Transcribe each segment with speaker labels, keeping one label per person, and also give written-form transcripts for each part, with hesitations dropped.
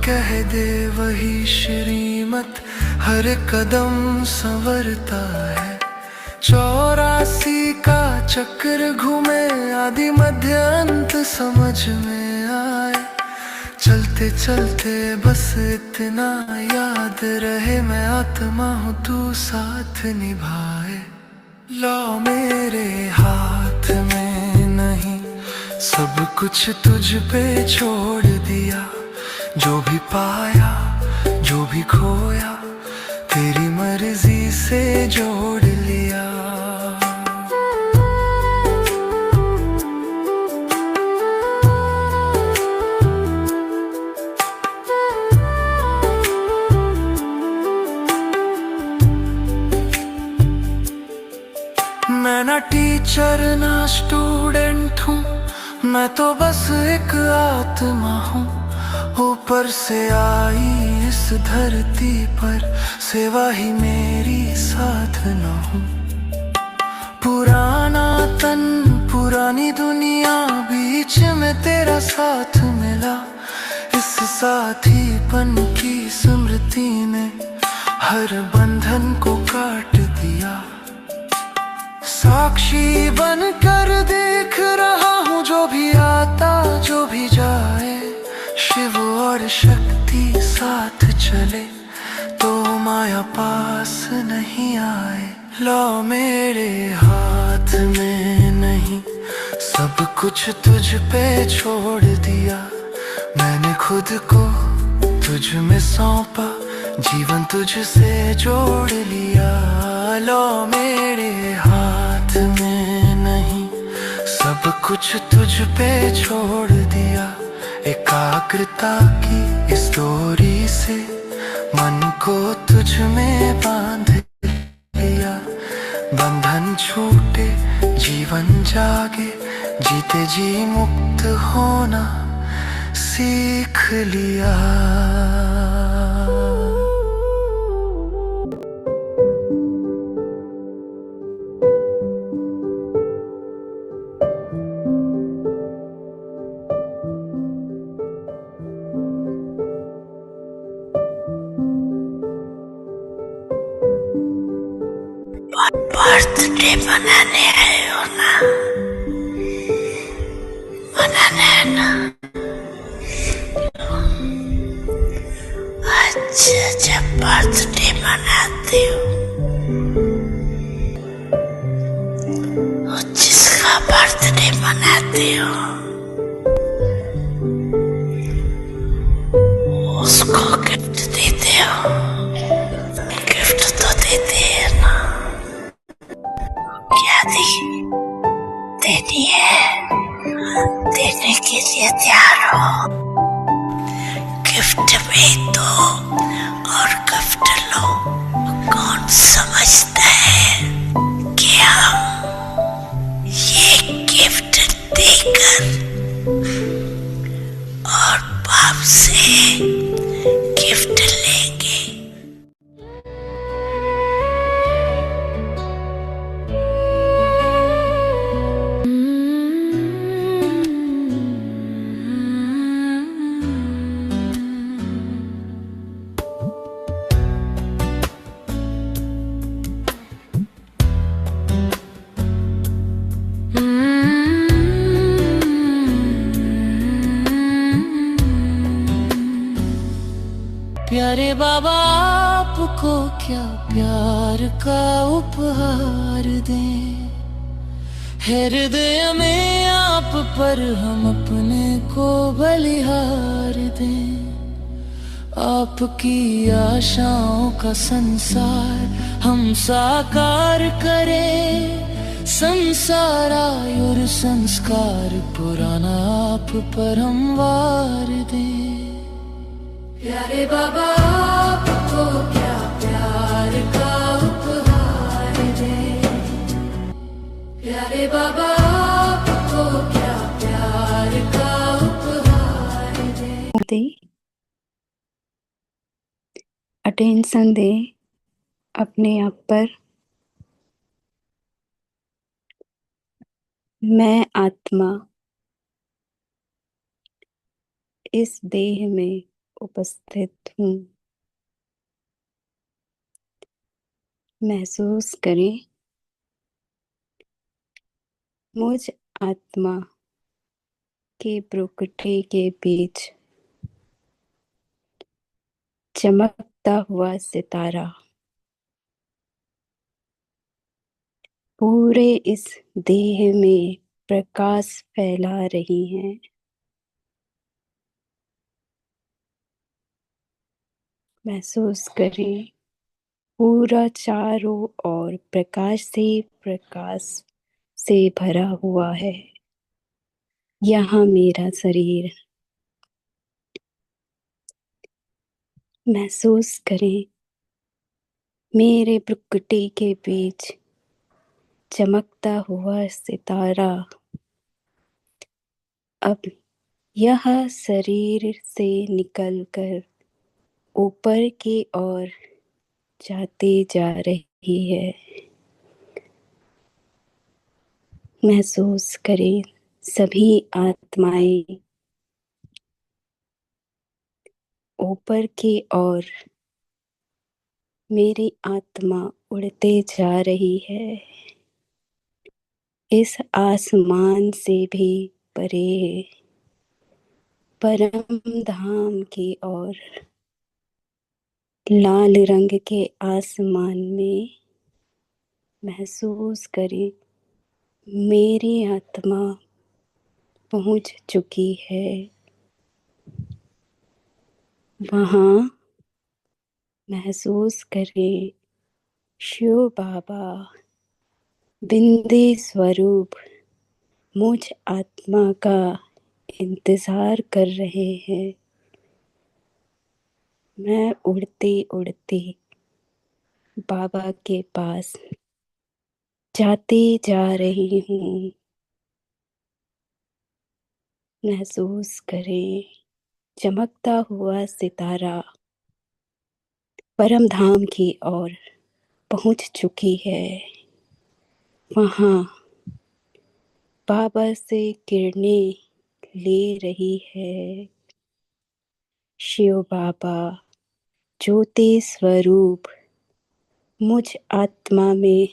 Speaker 1: कह दे वही श्रीमत, हर कदम संवरता है। 84 का चक्र घूमे, आदि मध्य अंत समझ में आए। चलते चलते बस इतना याद रहे, मैं आत्मा हूँ तू साथ निभाए। लो मेरे हाथ में नहीं, सब कुछ तुझ पे छोड़ दिया। जो भी पाया, जो भी खोया, तेरी मर्जी से जोड़ लिया। मैं ना टीचर ना स्टूडेंट हूँ, मैं तो बस एक आत्मा हूँ। ऊपर से आई इस धरती पर, सेवा ही मेरी साधना हूँ। पुराना तन पुरानी दुनिया, बीच में तेरा साथ मिला। इस साथीपन की स्मृति ने हर बंधन को काट दिया। साक्षी बनकर देख रहा हूँ, जो भी आता जो भी जाए, शिव और शक्ति साथ चले तो माया पास नहीं आए। लो मेरे हाथ में नहीं, सब कुछ तुझ पे छोड़ दिया। मैंने खुद को तुझ में सौंपा, जीवन तुझसे जोड़ लिया। लो मेरे हाथ में नहीं, सब कुछ तुझ पे छोड़ दिया। एकाग्रता की इस डोरी से मन को तुझ में बांध लिया। बंधन छूटे जीवन जागे, जीते जी मुक्त होना सीख लिया।
Speaker 2: बर्थडे मनाने आए हो ना? मनाने है ना? अच्छा, जब बर्थडे मनाते हो, जिसका बर्थडे मनाते हो उसको गिफ्ट देते हो। गिफ्ट तो देते हैं ना? क्या देनी है? देने के लिए तैयार हो? गिफ्ट में दो और गिफ्ट लो। कौन समझता है कि हम ये गिफ्ट देकर और बाप से गिफ्ट लेंगे?
Speaker 3: प्यारे बाबा आपको क्या प्यार का उपहार दें। हृदय में आप पर हम अपने को बलिहार दें। आपकी आशाओं का संसार हम साकार करें। संसार आयुर संस्कार पुराना आप पर हम वार दें। प्यारे बाबा आपको क्या प्यार का उपहार दें। प्यारे बाबा आपको क्या प्यार का उपहार दें।
Speaker 4: अटेंशन दे अपने आप पर। मैं आत्मा इस देह में उपस्थित हूँ। महसूस करें मुझ आत्मा के प्रकृति के बीच चमकता हुआ सितारा पूरे इस देह में प्रकाश फैला रही है। महसूस करें पूरा चारों ओर प्रकाश से भरा हुआ है। यहाँ मेरा शरीर। महसूस करें मेरे प्रकृति के बीच चमकता हुआ सितारा अब यह शरीर से निकलकर ऊपर की ओर जाती जा रही है। महसूस करें सभी आत्माएं ऊपर की ओर मेरी आत्मा उड़ते जा रही है। इस आसमान से भी परे परम धाम की ओर लाल रंग के आसमान में महसूस करें मेरी आत्मा पहुंच चुकी है। वहाँ महसूस करें शिव बाबा बिंदी स्वरूप मुझ आत्मा का इंतजार कर रहे हैं। मैं उड़ती उड़ती बाबा के पास जाती जा रही हूँ। महसूस करें चमकता हुआ सितारा परम धाम की ओर पहुंच चुकी है। वहाँ बाबा से किरणें ले रही है। शिव बाबा ज्योति स्वरूप मुझ आत्मा में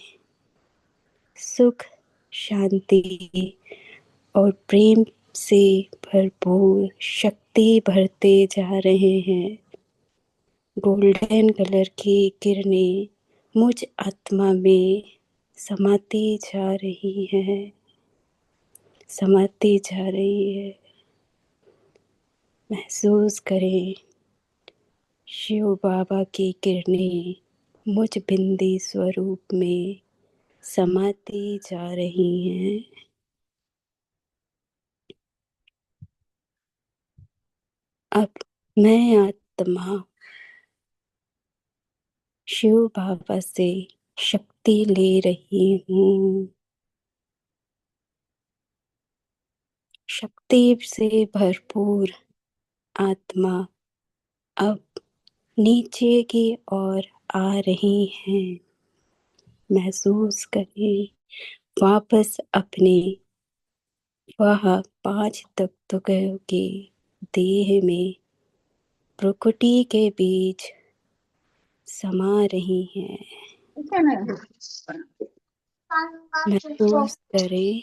Speaker 4: सुख शांति और प्रेम से भरपूर शक्ति भरते जा रहे हैं। गोल्डन कलर की किरणें मुझ आत्मा में समाती जा रही है। समाती जा रही है। महसूस करें शिव बाबा की किरणें मुझ बिंदी स्वरूप में समाती जा रही हैं। अब मैं आत्मा शिव बाबा से शक्ति ले रही हूँ। शक्ति से भरपूर आत्मा अब नीचे की ओर आ रही है। महसूस करें वापस अपने वह 5 तत्वों की देह में प्रकृति के बीच समा रही हैं। महसूस करें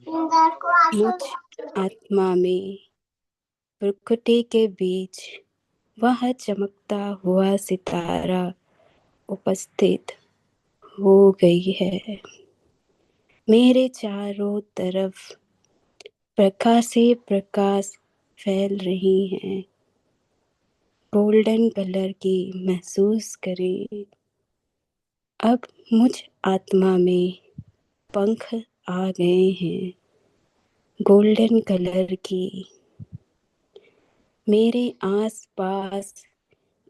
Speaker 4: मुझ आत्मा में प्रकृति के बीच वह चमकता हुआ सितारा उपस्थित हो गई है। मेरे चारों तरफ प्रकाश ही प्रकाश फैल रही हैं। गोल्डन कलर की महसूस करें। अब मुझ आत्मा में पंख आ गए हैं गोल्डन कलर की। मेरे आसपास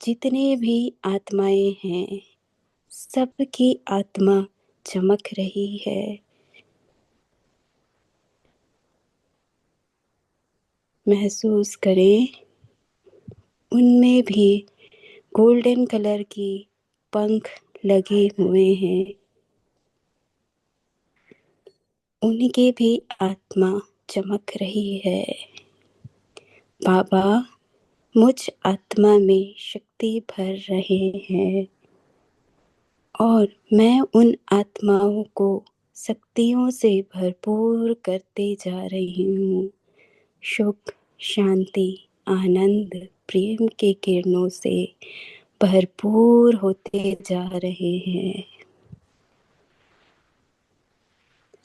Speaker 4: जितने भी आत्माएं हैं सबकी आत्मा चमक रही है। महसूस करें उनमें भी गोल्डन कलर की पंख लगे हुए हैं। उनकी भी आत्मा चमक रही है। बाबा मुझ आत्मा में शक्ति भर रहे हैं और मैं उन आत्माओं को शक्तियों से भरपूर करते जा रही हूँ। सुख, शांति, आनंद, प्रेम के किरणों से भरपूर होते जा रहे हैं।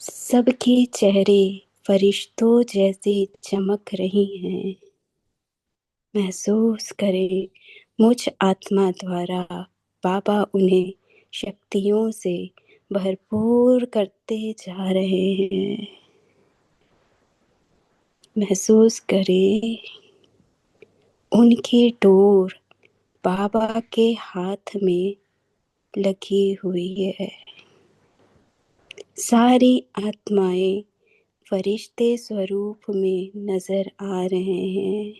Speaker 4: सबके चेहरे फरिश्तों जैसे चमक रही हैं। महसूस करें, मुझ आत्मा द्वारा बाबा उन्हें शक्तियों से भरपूर करते जा रहे हैं। महसूस करें, उनकी डोर बाबा के हाथ में लगी हुई है। सारी आत्माएं फरिश्ते स्वरूप में नजर आ रहे हैं,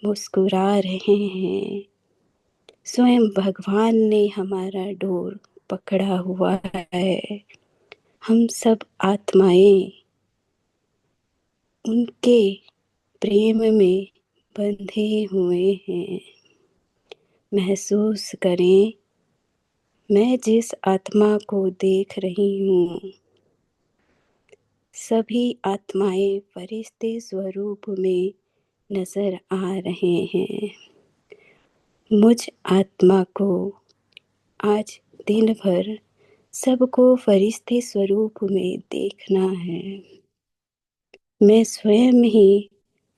Speaker 4: मुस्कुरा रहे हैं। स्वयं भगवान ने हमारा डोर पकड़ा हुआ है। हम सब आत्माएं उनके प्रेम में बंधे हुए हैं। महसूस करें, मैं जिस आत्मा को देख रही हूँ, सभी आत्माएं फरिश्ते स्वरूप में नजर आ रहे हैं। मुझ आत्मा को आज दिन भर सबको फरिश्ते स्वरूप में देखना है। मैं स्वयं ही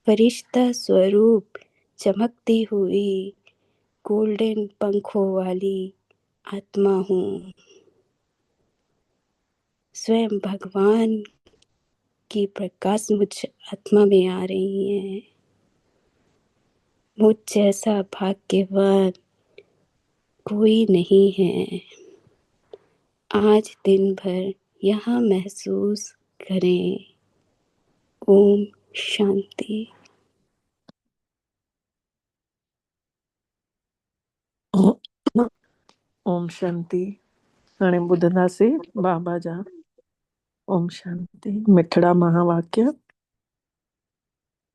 Speaker 4: फरिश्ता स्वरूप चमकती हुई गोल्डन पंखों वाली आत्मा हूँ। स्वयं भगवान की प्रकाश मुझ आत्मा में आ रही है। मुझ जैसा भाग्यवान कोई नहीं है। आज दिन भर यहाँ महसूस करें। ओम शांति।
Speaker 5: ओम शांति। हाणे ॿुधंदासीं बाबा जा ओम शांति मिठड़ा महावाक्य।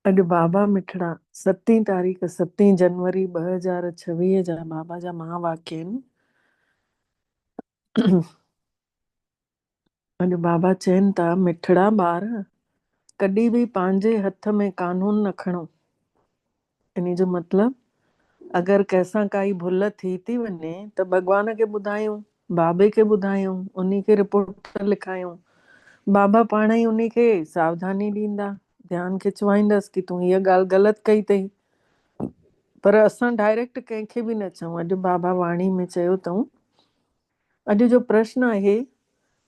Speaker 5: अॼु बाबा मिठड़ा 7 तारीख़ 7 जनवरी 2026 जा बाबा जा महावाक्य आहिनि। अॼु बाबा चवनि था, मिठड़ा ॿार कॾहिं बि पंहिंजे हथ में कानून न खणो। इन जो मतिलब, अगरि कंहिंसां काई भुल थी वञे त भॻवान खे ॿुधायूं, बाबे खे ॿुधायूं, उन्ही खे रिपोर्ट लिखायूं। बाबा पाण ई उन्ही खे सावधानी ॾींदा, ध्यानु खिचवाईंदसि कि तूं हीअ ॻाल्हि ग़लति कई अथई। पर असां डायरेक्ट कंहिंखे बि न चऊं। अॼु बाबा वाणी में चयो अथऊं, अॼु जो प्रश्न आहे,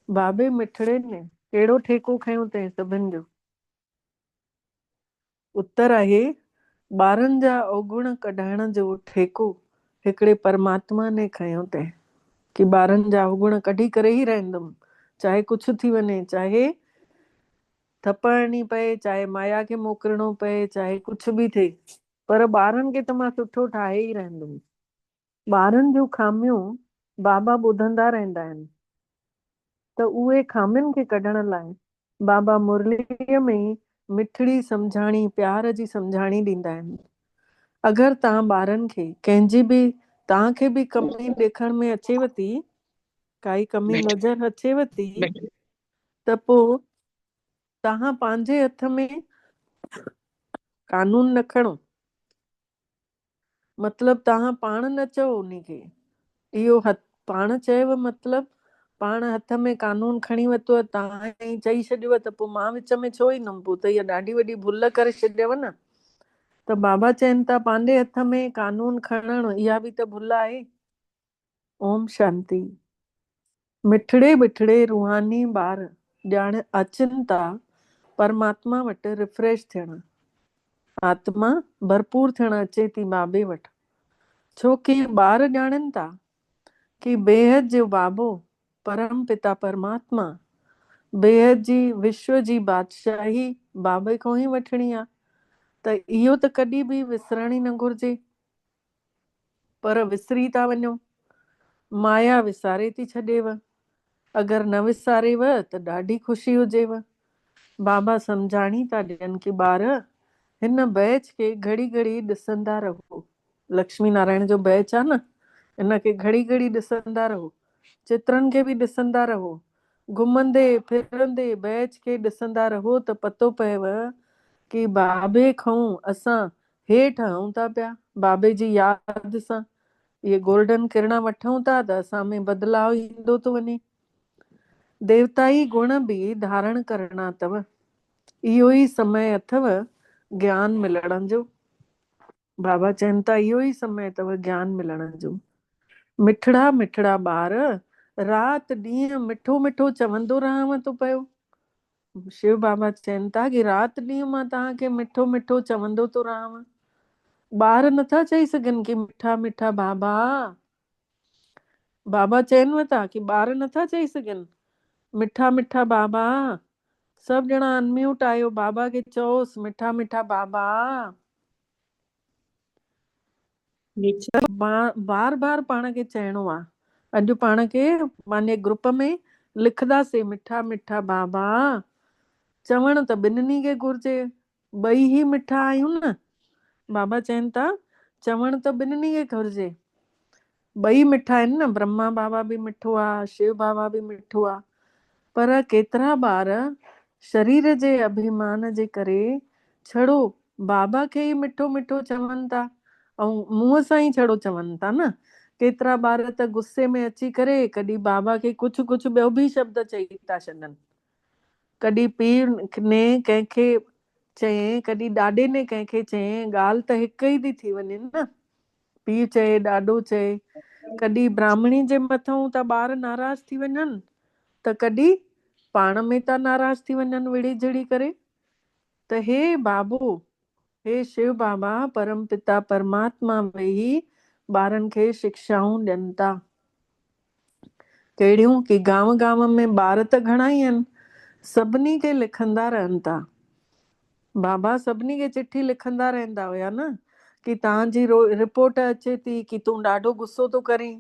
Speaker 5: बाबे मिठड़े ने कहिड़ो ठेको खयों अथई सभिनि जो? उत्तर आहे, ॿारनि जा अवगुण कढाइण जो ठेको हिकिड़े परमात्मा ने खयों अथई कि ॿारनि जा अवगुण कढी करे ई रहंदुमि, चाहे कुझु थी वञे, चाहे थप हणणी पए, चाहे माया खे मोकिलणो पए, चाहे कुझु बि थिए, पर ॿारनि खे त मां सुठो ठाहे ई रहंदुमि। ॿारनि जूं खामियूं बाबा ॿुधंदा रहंदा आहिनि, त उहे खामियुनि खे कढण लाइ बाबा मुरलीअ में मिठड़ी सम्झाणी, प्यार जी सम्झाणी ॾींदा आहिनि। अगरि तव्हां ॿारनि खे कंहिंजी बि, तव्हांखे बि कमी ॾेखण में अचेव थी, काई कमी नज़र अचेव थी, त पोइ तव्हां पंहिंजे हथ में कानून न खणो। मतलब तव्हां पाण न चओ उन्ही खे, इहो पाण चयव मतलब पाण हथ में कानून खणी वरितो, तव्हां ई चई छॾियो त पोइ मां विच में छो ईंदुमि? पोइ त इहा ॾाढी वॾी भुल करे छॾियव न। त बाबा चवनि था, पंहिंजे हथ में कानून खणणु इहा बि त भुल आहे। ओम शांति। मिठड़े बिठड़े रूहानी ॿार ॼाण अचनि था परमात्मा वटि रिफ्रेश थियण। आत्मा भरपूर थियण अचे थी बाबे वटि, छो कि ॿार ॼाणनि था कि बेहद जो बाबो परम पिता परमात्मा, बेहद जी विश्व जी बादशाही बाबे खां ई वठणी आहे। त इहो त कॾहिं बि विसरण ई न घुरिजे, पर विसरी था वञो। माया विसारे थी छॾेव, अगरि न विसारेव त ॾाढी ख़ुशी हुजेव। बाबा सम्झाणी था ॾियनि कि ॿार हिन बैच खे घड़ी घड़ी ॾिसंदा रहो। लक्ष्मी नारायण जो बैच आहे न, इनखे घड़ी घड़ी ॾिसंदा रहो, चित्रनि खे बि ॾिसंदा रहो, घुमंदे फिरंदे बैच खे ॾिसंदा रहो त पतो पएव कि बाबे खां असां हेठि आहियूं था पिया। बाबे जी यादि सां इहे गोल्डन किरण वठूं था त असां में बदलाव ईंदो थो वञे। देवताई गुण बि धारण करणा अथव। इहो ई समय अथव ज्ञान मिलण जो। बाबा चवनि था इहो ई समय अथव ज्ञान मिलण जो। मिठड़ा मिठड़ा ॿार राति ॾींहं मिठो मिठो चवंदो रहांव थो पियो। शिव बाबा चवनि था कि राति ॾींहं मां तव्हांखे मिठो मिठो चवंदो थो रहांव। ॿार नथा चई सघनि कि मिठा मिठा बाबा। बाबा चवनि था कि ॿार नथा चई सघनि मिठा मिठा बाबा। सभु ॼणा अनम्यूट आहियो, बाबा खे चओसि मिठा मिठा बाबा। बार बार पाण खे चइणो आहे। अॼु पाण खे पंहिंजे ग्रुप में लिखंदासीं मिठा मिठा बाबा। चवण त ॿिन्हिनि खे घुर्जे, ॿई ई मिठा आहियूं न। बाबा चवनि था चवण त ॿिन्हिनि खे घुर्जे, ॿई मिठा आहिनि न। ब्रह्मा बाबा बि मिठो आहे, शिव बाबा बि मिठो आहे। पर केतिरा ॿार शरीर जे अभिमान जे करे छड़ो बाबा खे ई मिठो मिठो चवनि था ऐं मुंहं सां ई छड़ो चवनि था न। केतिरा ॿार त गुस्से में अची करे कॾहिं बाबा खे कुझु कुझु ॿियो बि शब्द चई था छॾनि। कॾहिं पीउ ने कंहिंखे चयईं, कॾहिं ॾाॾे ने कंहिंखे चयईं। ॻाल्हि त हिकु ई थी वञे न, पीउ चए ॾाॾो चए। कॾहिं ब्राह्मणी जे मथां था ॿार नाराज़ थी वञनि त कॾहिं पाण में था नाराज़ थी वञनि विड़ी झिड़ी करे। त हे बाबो, हे शिव बाबा परम पिता परमात्मा वेही ॿारनि खे शिक्षाऊं ॾियनि था। कहिड़ियूं कि गांव गांव में ॿार त घणा ई आहिनि, सभिनी खे लिखंदा रहनि था। बाबा सभिनी खे चिठी लिखंदा रहंदा हुया न कि तव्हांजी रिपोर्ट अचे थी कि तूं ॾाढो गुस्सो थो करीं।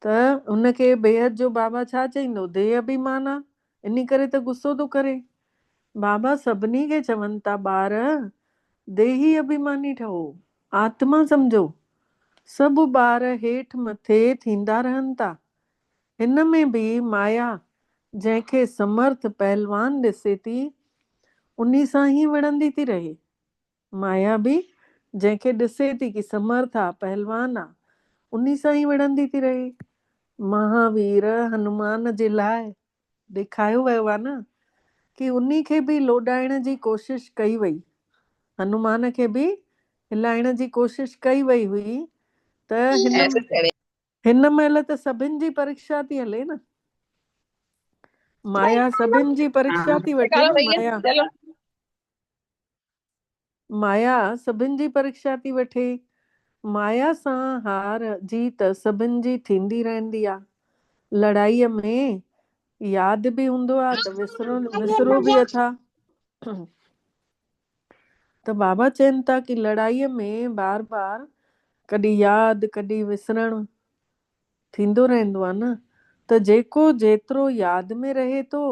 Speaker 5: त उनखे बेहद जो बाबा छा चईंदो, देह अभिमान आहे, इन करे त गुस्सो थो करे। बाबा सभिनी खे चवनि था ॿार देही अभिमानी ठहो, आत्मा सम्झो। सभु ॿार हेठि मथे थींदा रहनि था। हिन में बि माया जंहिंखे समर्थ पहलवान ॾिसे थी उन्ही सां ई विढ़ंदी थी रहे। माया बि जंहिंखे ॾिसे थी कि समर्थ आहे, पहलवान आहे, उन्ही सां ई विढ़ंदी थी रहे। महावीर हनुमान जे लाइ ॾेखारियो वियो आहे न कि उन्ही खे बि लोॾाइण जी कोशिश कई वई। हनुमान खे बि हिलाइण जी कोशिश कई वई हुई। त हिन महिल त सभिनि जी परीक्षा थी हले न। माया सभिनि जी परीक्षा थी वठे न। माया सभिनि जी परीक्षा थी वठे। माया सां हार जीत सभिनि जी थींदी रहंदी आहे। लड़ाईअ में यादि बि हूंदो आहे त विसरो बि अथा। त बाबा चवनि था कि लड़ाईअ में बार बार कॾहिं यादि कॾहिं विसरणु थींदो रहंदो आहे न। त जेको जेतिरो यादि में रहे थो,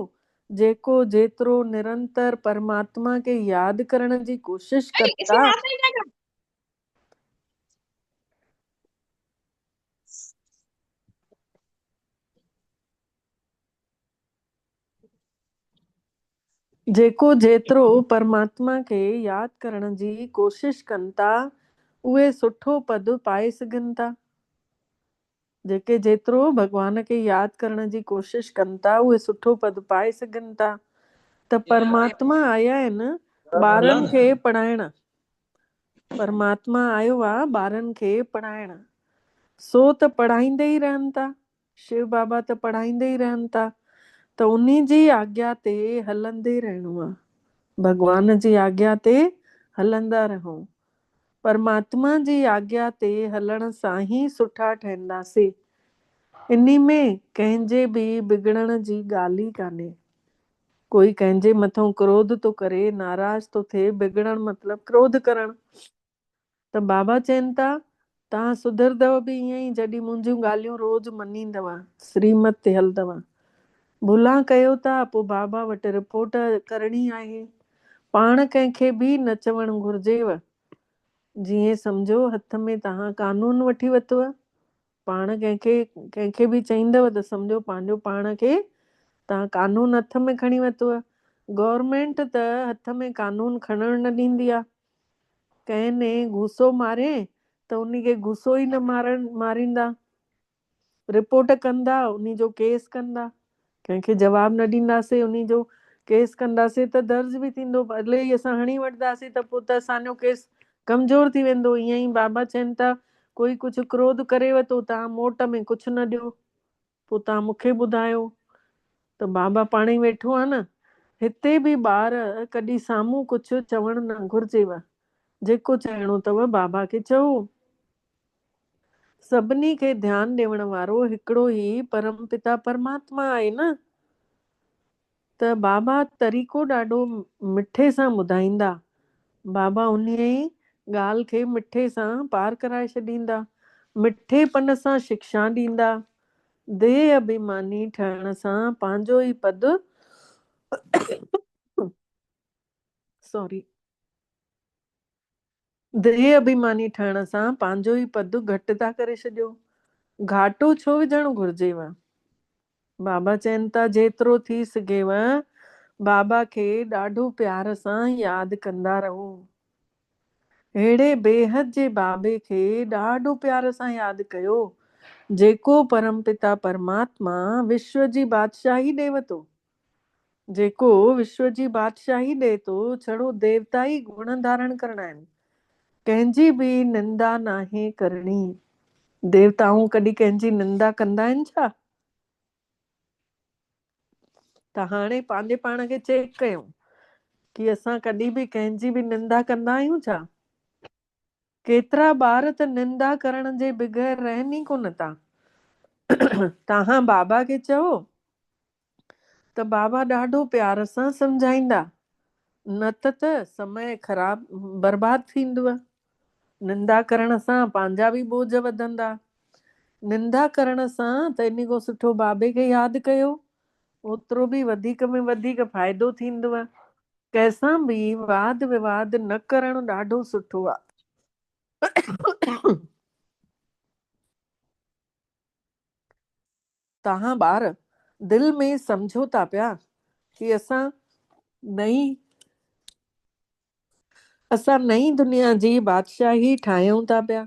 Speaker 5: जेको जेतिरो निरंतर परमात्मा खे यादि करण जी कोशिश कंदा, जेको जेतिरो परमात्मा खे यादि करण जी कोशिश कनि था उहे सुठो पद पाए सघनि था। जेके जेतिरो भॻवान खे यादि करण जी कोशिश कनि था उहे सुठो पद पाए सघनि था। त परमात्मा आया आहिनि ॿारनि खे पढ़ाइण। परमात्मा आयो आहे ॿारनि खे पढ़ाइण। सो त पढ़ाईंदे ई रहनि था। शिव बाबा त पढ़ाईंदे ई रहनि था। त उन्ही जी आज्ञा ते हलंदे रहणो आहे। भॻवान जी आज्ञा ते हलंदा रहूं। परमात्मा जी आज्ञा ते हलण सां ई सुठा ठहंदासीं। इन्ही में कंहिंजे बि बिगड़ण जी ॻाल्हि ई कान्हे। कोई कंहिंजे मथां क्रोध थो करे, नाराज़ थो थिए, बिगड़ण मतलब क्रोध करण। त बाबा चवनि था तव्हां सुधरदव बि ईअं ई जॾहिं मुंहिंजूं ॻाल्हियूं रोज़ मञींदव, श्रीमत ते हलंदव। भुला कयो था पोइ बाबा वटि रिपोर्ट करणी आहे। पाण कंहिंखे बि न चवणु घुर्जेव। जीअं सम्झो हथ में तव्हां कानून वठी वरितव, पाण कंहिंखे बि चईंदव त सम्झो पंहिंजो पाण खे तव्हां कानून हथ में खणी वरितव। गवर्नमेंट त हथ में कानून खणणु न ॾींदी आहे। कंहिं ने घूसो मारे त उनखे घूसो ई न मारींदा, रिपोर्ट कंदा, उन जो केस कंदा। कंहिंखे जवाब न ॾींदासीं, उन जो केस कंदासीं त दर्ज बि थींदो। भले ई असां हणी वठंदासीं त पोइ त असांजो केस कमज़ोर थी वेंदो। ईअं ई बाबा चवनि था, कोई कुझु क्रोध करेव थो, तव्हां मोट में कुझु न ॾियो, पोइ तव्हां मूंखे ॿुधायो। त बाबा पाण ई वेठो आहे न। हिते बि ॿार कॾहिं साम्हूं कुझु चवणु न घुर्जेव। जेको चइणो अथव बाबा खे चओ। सभिनी खे ध्यानु ॾियण वारो हिकिड़ो ई परम पिता परमात्मा आहे न। त बाबा तरीक़ो ॾाढो मिठे सां ॿुधाईंदा। बाबा उन ॻाल्हि खे मिठे सां पार कराए छॾींदा, मिठेपन सां शिक्षा ॾींदा। देह अभिमानी ठहण सां पंहिंजो ई पद देह अभिमानी ठहण सां पंहिंजो ई पद घटि था करे छॾियो। घाटो छो विझणु घुर्जेव। बाबा चवनि था, जेतिरो थी सघेव बाबा खे ॾाढो प्यार सां यादि कंदा रहो। अहिड़े बेहद जे बाबे खे ॾाढो प्यार सां यादि कयो, जेको परम पिता परमात्मा विश्व जी बादशाही ॾेव थो। जेको विश्व जी बादशाही ॾे थो, छड़ो देवताई गुण धारण करणा आहिनि, कंहिंजी बि निंदा नाहे करणी। देवताऊं कॾहिं कंहिंजी निंदा कंदा आहिनि छा? त हाणे पंहिंजे पाण खे चेक कयूं कि असां कॾहिं बि कंहिंजी बि निंदा कंदा आहियूं छा? केतिरा ॿार त निंदा करण जे बग़ैर रहनि ई कोन था। तव्हां बाबा खे चओ त बाबा ॾाढो प्यार सां सम्झाईंदा, न त समय ख़राब बर्बाद थींदव। निंदा करण सां पंहिंजा बि बोझ वधंदा। निंदा करण सां त इन खां सुठो बाबे खे यादि कयो, ओतिरो बि वधीक में वधीक फ़ाइदो थींदव। कंहिंसां बि वाद विवाद न करणु ॾाढो सुठो आहे। तव्हां ॿार दिलि में सम्झो था पिया कि असां नई दुनिया जी बादशाही ठाहियूं था पिया।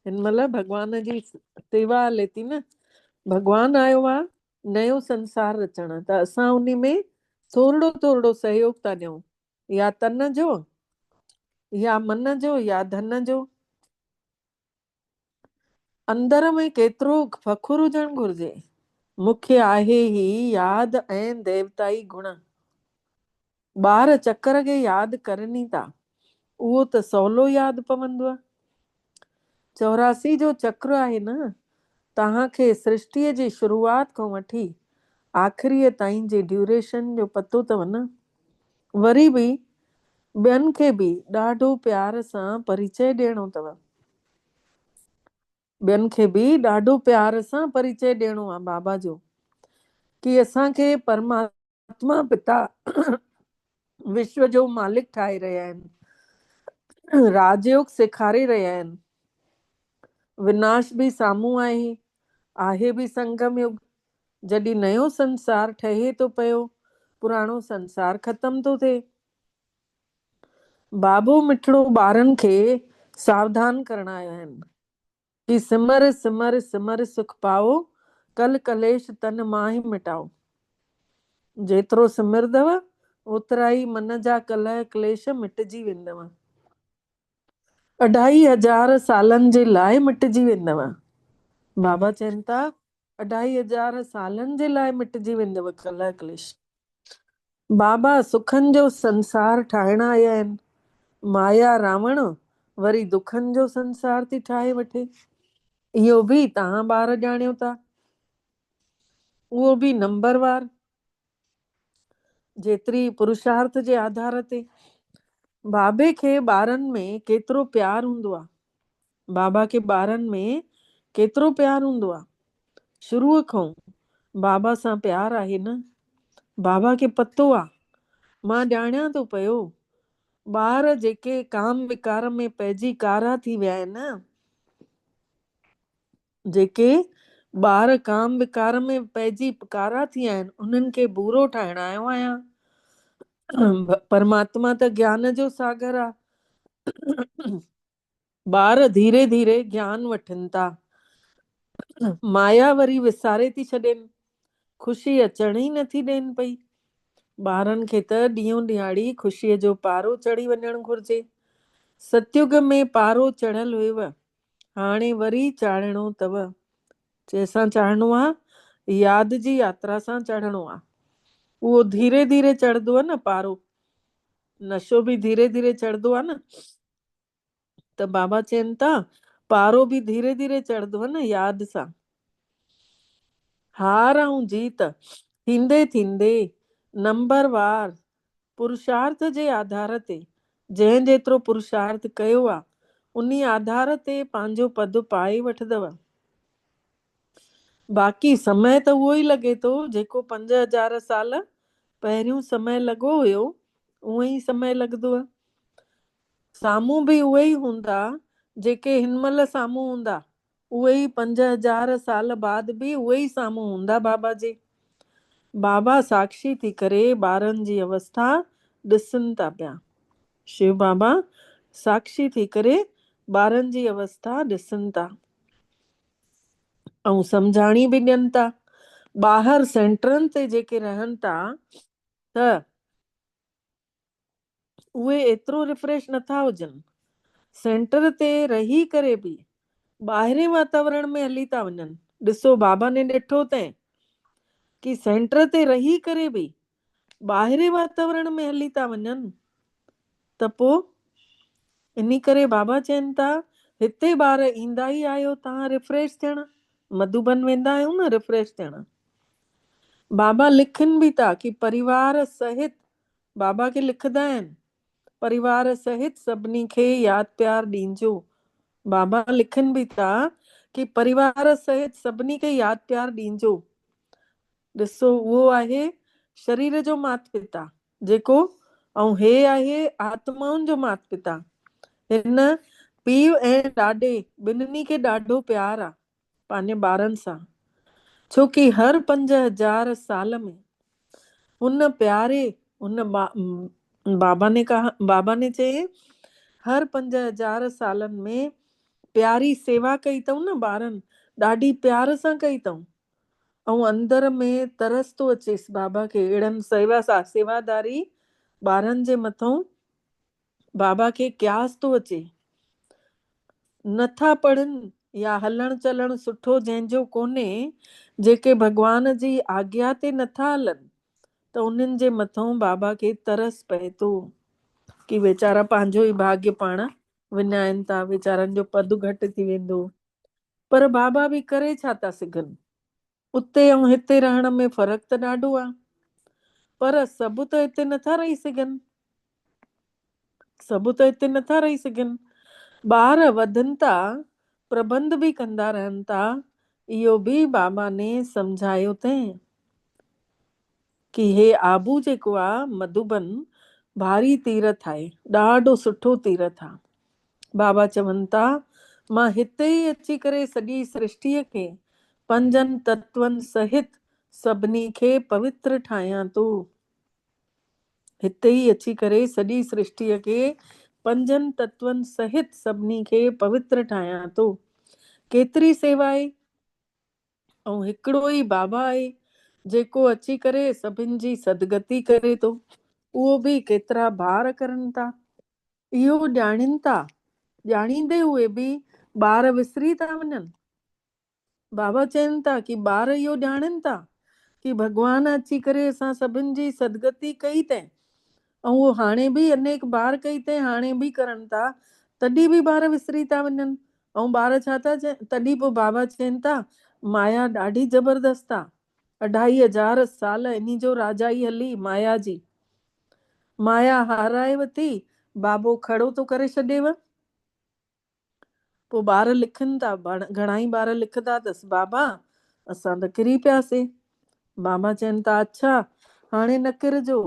Speaker 5: हिन महिल भॻवान जी सेवा हले थी न। भॻवानु आयो आहे नयो संसार रचण, त असां उन में थोरो थोरो सहयोग था ॾियूं, या तन जो, या मन जो, या धन जो। अंदर में केतिरो फ़खुरु हुजणु घुर्जे। मुख्य आहे ही यादि ऐं देवताई गुण। ॿार चकर खे यादि करनि था, उहो त सवलो यादि पवंदो। 84 जो चक्र आहे न। तव्हांखे सृष्टिअ जी शुरूआत खां वठी आख़िरीअ ताईं जे ड्यूरेशन जो पतो अथव न। वरी बि ॿियनि खे बि ॾाढो प्यार सां परिचय ॾियणो अथव। ॿियनि खे बि ॾाढो प्यार सां परिचय ॾियणो आहे बाबा जो, कि असांखे परमात्मा पिता विश्व जो मालिक ठाहे रहिया आहिनि, राजयोग सेखारे रहिया आहिनि। विनाश बि साम्हूं आहे बि संगम युग। जॾहिं नयो संसार ठहे थो पियो, पुराणो संसार ख़तम थो थिए। बाबो मिठड़ो ॿारनि खे सावधान करण आया आहिनि कि सिमर सिमर सिमर सुख पाओ, कल कलेश तन मां ही मिटाओ। जेतिरो सिमरदव ओतिरा ई मन जा कलह क्लेश मिटजी वेंदव। 2500 सालनि जे लाइ मिटजी वेंदव। बाबा चवनि था 2500 सालनि जे लाइ मिटजी वेंदव कलह क्लेश। बाबा सुखनि जो संसार ठाहिण आया आहिनि। माया रावण वरी दुखनि जो संसार थी ठाहे वठे। इहो बि तव्हां ॿार ॼाणियो था, उहो बि नंबरवार, जेतिरी पुरुषार्थ जे आधार ते। बाबे खे ॿारनि में केतिरो प्यार हूंदो आहे। बाबा खे ॿारनि में केतिरो प्यार हूंदो आहे। शुरूअ खां बाबा सां प्यार आहे न। बाबा खे पतो आहे मां ॼाणियां थो पियो ॿार जेके काम विकार में पइजी कारा थी विया आहिनि, जेके ॿार काम विकार में पइजी कारा थी विया आहिनि, उन्हनि खे बूरो ठाहिण आयो आहियां। परमात्मा त ज्ञान जो सागर आहे। ॿार धीरे धीरे ज्ञान वठनि था, माया वरी विसारे थी छॾनि, ख़ुशी अचण ई नथी ॾियनि पई। ॿारनि खे त ॾींहों ॾियारी ख़ुशीअ जो पारो चढ़ी वञणु घुरिजे। सतयुग में पारो चढ़ियल हुयव, हाणे वरी चाढ़िणो अथव। जंहिंसां चाढ़िणो आहे, यादि जी यात्रा सां चढ़िणो आहे। उहो धीरे धीरे चढ़ंदो आहे न पारो, नशो बि धीरे धीरे चढ़ंदो आहे न। त बाबा चवनि था पारो बि धीरे धीरे चढ़ंदो आहे न यादि सां। हार ऐं जीत थींदे थींदे नंबरवार पुरुषार्थ जे आधार ते, जंहिं जेतिरो पुरुषार्थ कयो आहे उन आधार ते पंहिंजो पद पाए वठंदव। बाक़ी समय त उहो ई लॻे थो जेको 5000 साल पहिरियों समय लॻो हुयो, उहो ई समय लॻंदो। साम्हूं बि उहे ई हूंदा जेके हिन महिल साम्हूं हूंदा, उहे ई 5000 साल बाद बि उहे ई साम्हूं हूंदा बाबा जे। बाबा साक्षी थी करे ॿारनि जी अवस्था ॾिसनि था पिया। शिव बाबा साक्षी थी करे ॿारनि जी अवस्था ॾिसनि था ऐं सम्झाणी बि ॾियनि था। ॿाहिरि सेंटरनि ते जेके रहनि था त उहे एतिरो रिफ्रेश नथा हुजनि। सेंटर ते रही करे बि ॿाहिरे वातावरण में हली था वञनि। ॾिसो बाबा ने ॾिठो तंहिं कि सेंटर ते रही करे बि ॿाहिरे वातावरण में हली था वञनि। त पोइ इन करे बाबा चवनि था हिते ॿार ईंदा ई आहियो तव्हां रिफ्रेश थियण, मधुबन वेंदा आहियूं न रिफ्रेश थियण। बाबा लिखनि बि था कि परिवार सहित, बाबा खे लिखंदा आहिनि परिवार सहित सभिनी खे यादि प्यार ॾिजो। बाबा लिखनि बि था कि परिवार सहित सभिनी खे यादि प्यार ॾिजो। ॾिसो उहो आहे शरीर जो माता पिता जेको, ऐं हे आहे आत्माउनि जो माता पिता। हिन पीउ ऐं ॾाॾे ॿिन्हिनि खे ॾाढो प्यार आहे पंहिंजे ॿारनि सां, छोकी हर 5000 साल में उन प्यारे उन बाबा ने चए हर 5000 सालनि में प्यारी सेवा कई अथऊं न ॿारनि, ॾाढी प्यार सां कई अथऊं। ऐं अंदर में तरस थो अचेसि बाबा खे, अहिड़नि सेवादारी ॿारनि जे मथां बाबा खे क्यास थो अचे। नथा पढ़नि या हलण चलण सुठो जंहिंजो कोन्हे, जेके भॻवान जी आज्ञा ते नथा हलनि, त उन्हनि जे मथां बाबा खे तरस पए थो कि वेचारा पंहिंजो ई भाग्य पाण विञाइनि था, वीचारनि जो पद घटि थी वेंदो। पर बाबा बि करे छा था सघनि, उते ऐं हिते रहण में फ़र्क़ु त ॾाढो आहे। पर सभु त हिते नथा रही सघनि, सभु त हिते नथा रही सघनि। ॿार वधनि था, प्रबंध बि कंदा रहनि था। इहो बि बाबा ने सम्झायो अथईं कि हे आबू जेको आहे मधुबन भारी तीरथ आहे, ॾाढो सुठो तीरथ आहे। बाबा चवनि था मां हिते ई अची करे सॼी सृष्टिअ खे 5 तत्वनि सहित सभिनी खे पवित्र ठाहियां थो। हिते ई अची करे सॼी सृष्टिअ खे 5 तत्वनि सहित सभिनी खे पवित्र ठाहियां थो। केतिरी सेवा आहे। ऐं हिकिड़ो ई बाबा आहे जेको अची करे सभिनि जी सदगति करे थो। उहो बि केतिरा भार करनि था, इहो ॼाणनि था। ॼाणींदे उहे बि ॿार विसरी था वञनि। बाबा चवनि था कि ॿार इहो ॼाणनि था कि भॻवान अची करे असां सभिनि जी सदगति कई अथईं, ऐं उहो हाणे बि अनेक बार कई अथईं, हाणे बि करनि था, तॾहिं बि ॿार विसरी था वञनि। ऐं ॿार छा था चवनि, तॾहिं पोइ बाबा चवनि था माया ॾाढी ज़बरदस्त आहे। 2500 साल इन जो राजाई हली माया जी, माया हाराए वठी, बाबो खड़ो थो करे छॾेव। पोइ ॿार लिखनि था, घणाई ॿार लिखंदा अथसि बाबा असां त किरी पियासीं। बाबा चवनि था अच्छा हाणे न किरजो,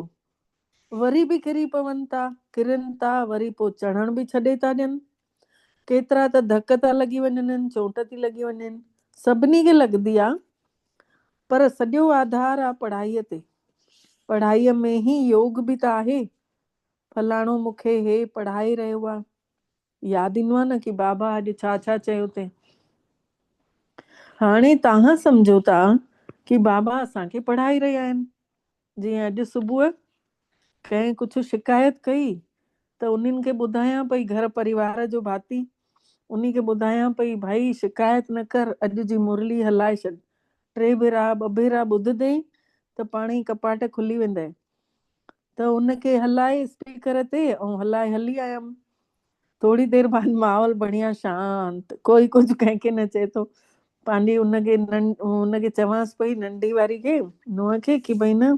Speaker 5: वरी बि किरी पवनि था, किरनि था, वरी पोइ चढ़ण बि छॾे था ॾियनि। केतिरा त धक था लॻी वञनि, चोट थी लॻी वञनि, सभिनी खे लॻंदी आहे, पर सॼो आधार आहे पढ़ाईअ ते। पढ़ाईअ में ई योग बि त आहे। फलाणो मूंखे हे पढ़ाए रहियो आहे, यादि ईंदो आहे न कि बाबा अॼु छा छा चयो अथई। हाणे तव्हां सम्झो था कि बाबा असांखे पढ़ाए रहिया आहिनि। जीअं अॼु सुबुह कंहिं कुझु शिकायत कई त उन्हनि खे ॿुधायां पई, घर परिवार जो भाती, उन्ही खे ॿुधायां पई, भाई शिकायत न कर, अॼु जी मुरली हलाए छॾ, 3 भेरा 2 भेरा ॿुधंदे त पाण ई कपाट खुली वेंदे। त उनखे हलाए स्पीकर ते ऐं हलाए हली आयमि। थोड़ी देर बाद माहौल बढ़िया शांत, कोई कुझु कंहिंखे न चए थो। पंहिंजी उनखे चवांसि पई नंढी वारी खे, नुंहं खे, कि भई न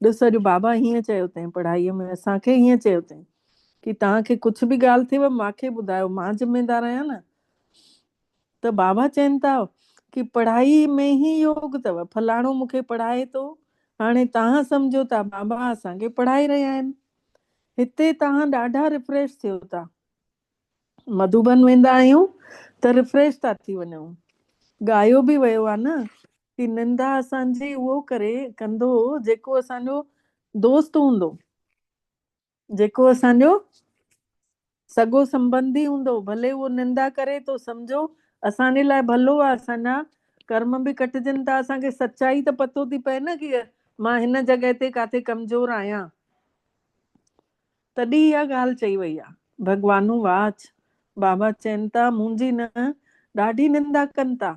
Speaker 5: ॾिस अॼु बाबा हीअं चयो अथई पढ़ाईअ में, असांखे हीअं चयो अथई कि तव्हांखे कुझु बि ॻाल्हि थिएव मूंखे ॿुधायो, मां ज़िम्मेदार आहियां न। त बाबा चवनि था कि पढ़ाई में ही योग अथव, फलाणो मूंखे पढ़ाए थो। हाणे तव्हां सम्झो था बाबा असांखे पढ़ाए रहिया आहिनि। हिते तव्हां ॾाढा रिफ्रेश थियो था। मधुबन वेंदा आहियूं त रिफ्रेश था थी वञूं। ॻायो बि वियो आहे न कि निंदा असांजी उहो करे कंदो जेको असांजो दोस्त हूंदो, जेको असांजो सॻो संबंधी हूंदो, भले उहो निंदा करे तो सम्झो असांजे लाइ भलो आहे, असांजा कर्म बि कटजनि था, असांखे सच्चाई त पतो थी पए न कि मां हिन जॻह ते काथे कमज़ोर आहियां। तॾहिं इहा ॻाल्हि चई वई आहे। भगवानू वाच बाबा चवनि था मुंहिंजी न ॾाढी निंदा कनि था,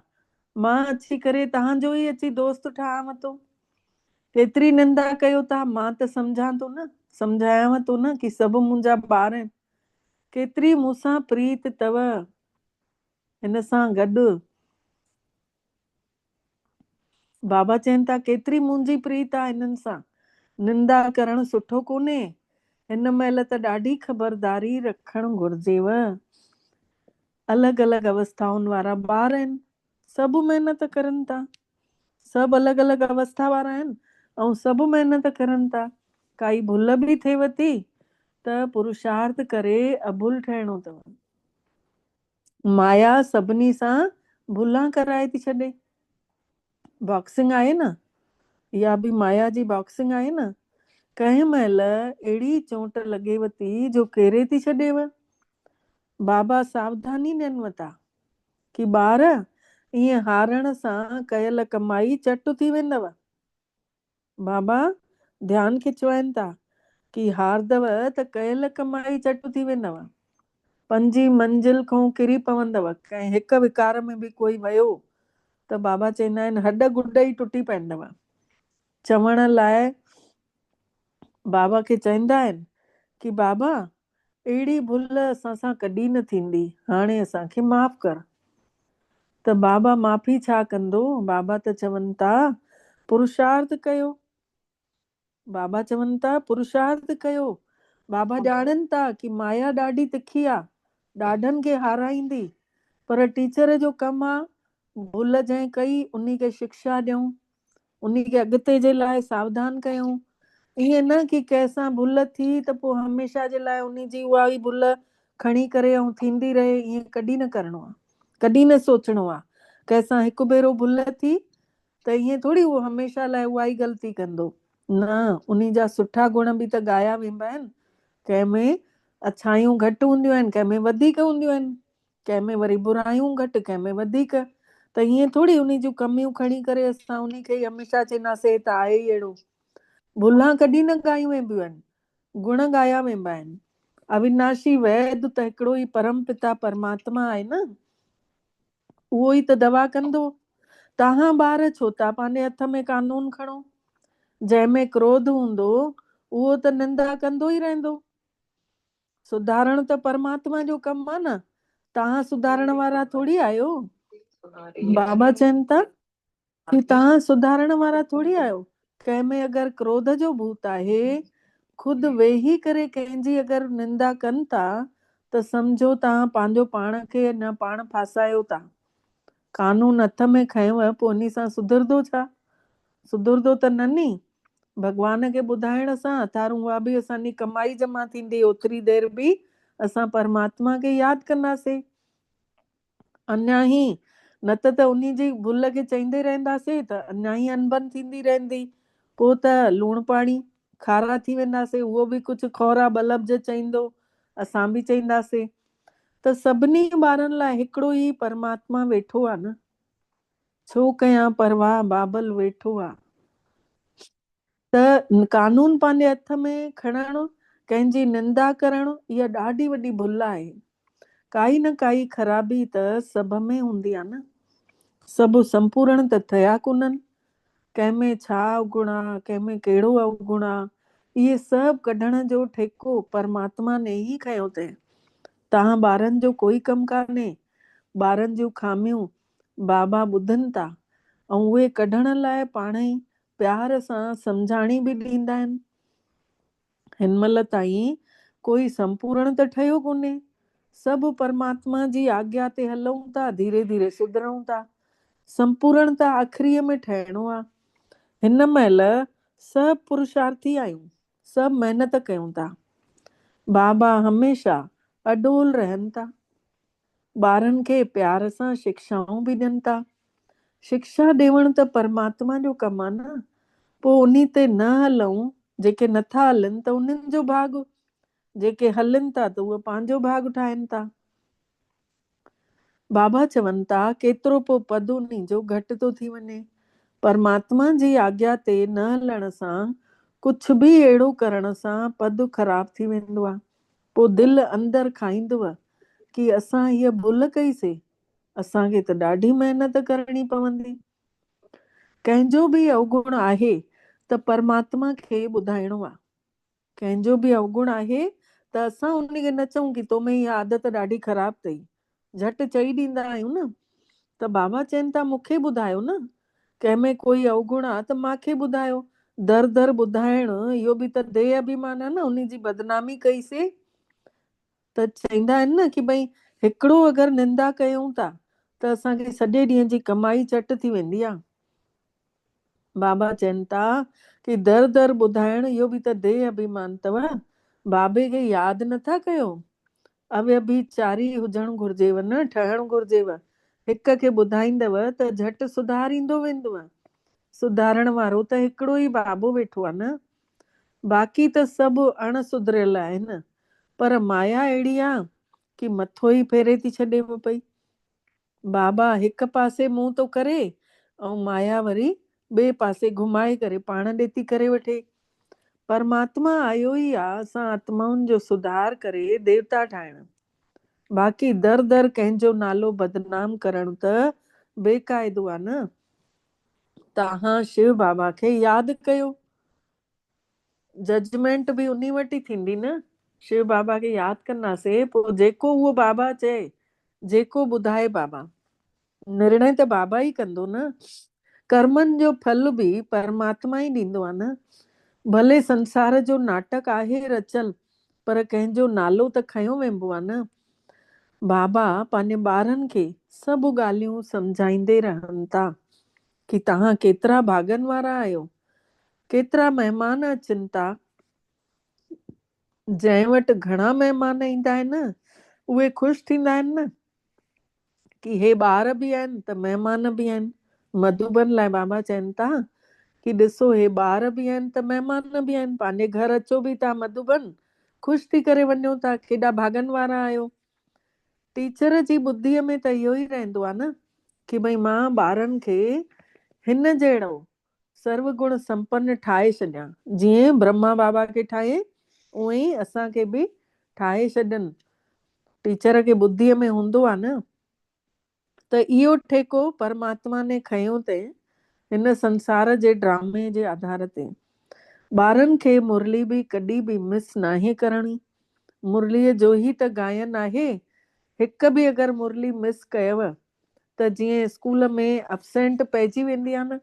Speaker 5: मां अची करे तव्हांजो ई अची दोस्त ठहां थो। केतिरी निंदा कयो था, मां त सम्झां थो न, सम्झायांव थो न कि सभु मुंहिंजा ॿार आहिनि। केतिरी मूंसां प्रीत अथव हिन सां गॾु। बाबा चवनि था केतिरी मुंहिंजी प्रीत आहे हिननि सां, निंदा करणु सुठो कोन्हे। हिन महिल त ॾाढी ख़बरदारी रखणु घुर्जेव। अलॻि अलॻि अवस्थाउनि वारा ॿार आहिनि, सभु महिनत करनि था, सभु अलॻि अलॻि अवस्था वारा आहिनि ऐं सभु महिनत करनि था। काई भुल बि थिएव थी त पुरुषार्थ करे अभुल ठहिणो अथव। माया सभिनी सां भुलां कराए थी छॾे। बॉक्सिंग आहे न, इहा बि माया जी बॉक्सिंग आहे न। कंहिं महिल अहिड़ी चोट लॻेव थी जो केरे थी छॾेव। बाबा सावधानी ॾियनि था कि ॿार ईअं हारण सां कयल कमाई चट थी वेंदव। बाबा ध्यानु खिचवाइनि था कि हारदव त कयल कमाई चट थी वेंदव, 5 मंजिल खां किरी पवंदव। कंहिं हिक विकार में बि कोई वियो त बाबा चवंदा आहिनि हॾ गुड ई टुटी पवंदव। चवण लाइ बाबा खे चवंदा आहिनि कि बाबा अहिड़ी भुल असां सां कॾहिं न थींदी, हाणे असांखे माफ़ कर। त बाबा माफ़ी छा कंदो, बाबा त चवनि था पुरुषार्थ कयो। बाबा चवनि था पुरुषार्थ कयो। बाबा ॼाणनि था कि माया ॾाढी तिखी आहे, ॾाढनि खे हाराईंदी, पर टीचर जो कमु आहे भुल जंहिं कई उन्ही खे शिक्षा ॾियूं, उन्ही खे अॻिते जे लाइ सावधान कयूं। ईअं न कि कंहिंसां भुल थी त पोइ हमेशह जे लाइ उन्ही जी उहा ई भुल खणी करे ऐं थींदी रहे, ईअं कॾहिं न करिणो आहे, कॾहिं न सोचणो आहे। कंहिंसां हिकु भेरो भुल थी त ईअं थोरी उहो हमेशह लाइ उहा ई ग़लती कंदो। न, उन्ही जा सुठा गुण बि त ॻाया वेंदा आहिनि। कंहिंमें अच्छाइयूं घटि हूंदियूं आहिनि, कंहिंमें वधीक हूंदियूं आहिनि, कंहिंमें वरी बुराइयूं घटि, कंहिंमें वधीक। त ईअं थोरी उन्ही जूं कमियूं खणी करे असां उन्ही खे ई हमेशह चवंदासीं त आहे ई अहिड़ो। भुलां कॾहिं न ॻायूं वेंदियूं आहिनि, गुण ॻाया वेंदा आहिनि। अविनाशी वैद त हिकिड़ो ई परम पिता परमात्मा आहे न, उहो ई त दवा कंदो। तव्हां ॿार छो था पंहिंजे हथ में कानून खणो। जंहिंमें क्रोध हूंदो उहो त निंदा कंदो ई रहंदो। सुधारण त परमात्मा जो कमु आहे न, तव्हां सुधारण वारा थोरी आहियो। बाबा चवनि था कि तव्हां सुधारण वारा थोरी आहियो। कंहिंमें अगरि क्रोध जो भूत आहे, खुदि वेही करे कंहिंजी अगरि निंदा कनि था त सम्झो तव्हां पंहिंजो पाण खे अञा पाण फासायो था। कानून हथ में खयव पोइ उन्ही सां सुधरंदो छा, सुधरंदो त न नी। भॻवान खे ॿुधाइण सां थारूं उहा बि असांजी कमाई जमा थींदी, ओतिरी देरि बि असां परमात्मा खे यादि कंदासीं। अञा ई न त उन्ही जी भुल खे चईंदे रहंदासीं त अञा ई अनबन थींदी रहंदी, पोइ त लूणु पाणी खारा थी वेंदासीं। उहो बि कुझु खौरा ॿ लफ़्ज़ चईंदो, असां बि चईंदासीं। त सभिनी ॿारनि लाइ हिकिड़ो ई परमात्मा वेठो आहे न, छो कयां परवाह बाबल वेठो आहे। त कानून पंहिंजे हथ में खणणु, कंहिंजी निंदा करणु, इहा ॾाढी वॾी भुल आहे। काई न काई ख़राबी त सभ में हूंदी आहे न, सभु संपूर्ण त थिया कोन्हनि। कंहिंमें छा अवगुण आहे, कंहिंमें कहिड़ो अवगुण आहे, इहे सभु कढण जो ठेको परमात्मा ने ई खयो अथई। तव्हां ॿारनि जो कोई कमु कान्हे। ॿारनि जूं खामियूं बाबा ॿुधनि था, ऐं उहे कढण लाइ पाण ई प्यार सां सम्झाणी बि ॾींदा आहिनि। हिन महिल ताईं कोई संपूर्ण त ठहियो कोन्हे। सभु परमात्मा जी आज्ञा ते हलूं था, धीरे धीरे सुधरूं था। संपूर्ण त आख़िरीअ में ठहिणो आहे। हिन महिल सभु पुरुषार्थी आहियूं, सभु महिनत कयूं था। बाबा हमेशह अडोल रहनि था, ॿारनि खे प्यार सां शिक्षाऊं बि ॾियनि था। शिक्षा ॾियणु त परमात्मा जो कमु आहे न। पोइ उन्ही ते न हलूं, जेके नथा हलनि त उन्हनि जो भाॻ, जेके हलनि था त उहे पंहिंजो भाॻ ठाहिनि था। बाबा चवनि था केतिरो पोइ पद उन्ही जो घटि थो थी वञे। परमात्मा जी आज्ञा ते न हलण सां, कुझु बि अहिड़ो करण सां पद ख़राब थी वेंदो आहे। पोइ दिलि अंदरि खाईंदव कि असां हीअ भुल कईसीं, असांखे त ॾाढी महिनत करणी पवंदी। कंहिंजो बि अवगुण आहे त परमात्मा खे ॿुधाइणो आहे। कंहिंजो बि अवगुण आहे त असां उनखे न चऊं कि तो में इहा आदत ॾाढी ख़राब अथई, झटि चई ॾींदा आहियूं न। त बाबा चवनि था मूंखे ॿुधायो न, कंहिंमें कोई अवगुण आहे त मूंखे ॿुधायो। दर दर ॿुधाइणु इहो बि त देह अभिमान आहे न, उन जी बदनामी कईसीं। त चईंदा आहिनि न कि भई हिकिड़ो अगरि निंदा कयूं था त असांखे सॼे ॾींहं जी कमाई चट थी वेंदी आहे। बाबा चवनि था कि दर दर ॿुधाइणु इहो बि त देह अभिमान अथव। बाबे खे यादि नथा कयो, अव्यभिचारी हुजणु घुर्जेव न, ठहणु घुर्जेव। हिक खे ॿुधाईंदव त झटि सुधारींदो वेंदव। सुधारण वारो त हिकिड़ो ई बाबो वेठो आहे न, बाक़ी त सभु अणसुधरियल आहिनि। पर माया अहिड़ी आहे कि मथो ई फेरे थी छॾेव पई। बाबा हिक पासे मुंहुं थो करे ऐं माया वरी ॿिए पासे घुमाए करे पाण ॾे थी करे वठे। परमात्मा आयो ई आहे असां आत्माउनि जो सुधार करे देवता ठाहिण। बाक़ी दर दर कंहिंजो नालो बदनाम करणु त बेक़ाइदो आहे न। तव्हां शिव बाबा खे यादि कयो, जजमेंट बि उन वटि ई थींदी न। शिव बाबा खे यादि कंदासीं, पोइ जेको उहो बाबा चए, जेको ॿुधाए बाबा, निर्णय त बाबा ई कंदो न। कर्मनि जो फल बि परमात्मा ई ॾींदो आहे न। भले संसार जो नाटक आहे रचियल, पर कंहिंजो नालो त खयो वेंबो आहे न। बाबा पंहिंजे ॿारनि खे सभु ॻाल्हियूं सम्झाईंदे रहनि था कि तव्हां केतिरा भागनि वारा आहियो, केतिरा महिमान अचनि था। जंहिं वटि घणा महिमान ईंदा आहिनि उहे ख़ुशि थींदा आहिनि न कि हे ॿार बि आहिनि त महिमान बि आहिनि। मधुबन लाइ बाबा चवनि था कि ॾिसो हे ॿार बि आहिनि त महिमान बि आहिनि। पंहिंजे घर अचो बि था मधुबन, ख़ुशि थी करे वञो था, केॾा भागनि वारा आहियो। टीचर जी ॿुद्धीअ में त इहो ई रहंदो आहे न कि भई मां ॿारनि खे हिन जहिड़ो सर्वगुण संपन्न ठाहे छॾियां, जीअं ब्रह्मा बाबा खे ठाहे उहे ई असांखे बि ठाहे छॾनि। टीचर खे ॿुद्धीअ में हूंदो आहे न। त इहो ठेको परमात्मा ने खयो अथई हिन संसार जे ड्रामे जे आधार ते। ॿारनि खे मुरली बि कॾहिं बि मिस नाहे करणी। मुरलीअ जो ई त गायन आहे। हिक बि अगरि मुरली मिस कयव त जीअं स्कूल में एब्सेंट पइजी वेंदी आहे न,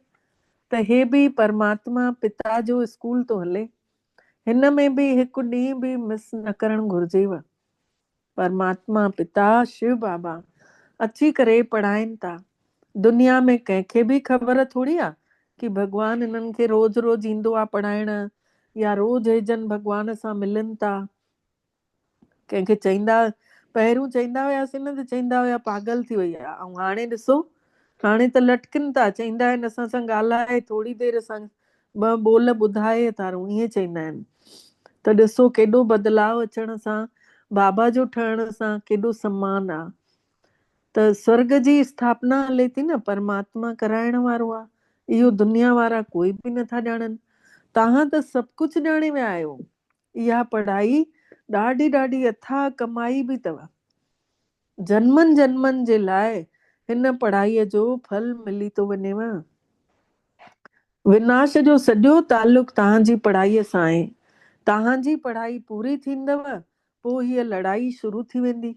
Speaker 5: त हे बि परमात्मा पिता जो स्कूल थो हले। हिन में बि हिकु ॾींहुं बि मिस न करणु घुर्जेव। परमात्मा पिता शिव बाबा अची करे पढ़ाइनि था। दुनिया में कंहिंखे बि ख़बर थोड़ी आहे कि भगवान इन्हनि खे रोज रोज ईंदो आहे पढ़ाइण, या रोज हे जन भगवान सां मिलनि था। कंहिंखे चईंदा, पहिरियों चईंदा हुयासीं न त चईंदा हुया पागल थी वई आहे, ऐं हाणे ॾिसो हाणे त लटकनि था, चईंदा आहिनि असां सां ॻाल्हाए थोरी देरि असां ॿ ॿोल ॿुधाए था रहूं, ईअं चईंदा आहिनि। त ॾिसो केॾो बदिलाव अचण सां, बाबा जो ठहण सां केॾो सम्मान आहे। त स्वर्ग जी स्थापना हले थी न, परमात्मा कराइण वारो आहे, इहो दुनिया वारा कोई बि नथा ॼाणनि। तव्हां त सभु कुझु ॼाणे विया आहियो। इहा पढ़ाई ॾाढी ॾाढी अथाह कमाई बि अथव। जन्मनि जन्मनि जे लाइ हिन पढ़ाईअ जो फल मिली थो वञेव। विनाश जो सॼो तालुक तव्हांजी पढ़ाईअ सां आहे। तव्हांजी पढ़ाई पूरी थींदव, पोइ हीअ लड़ाई शुरू थी वेंदी।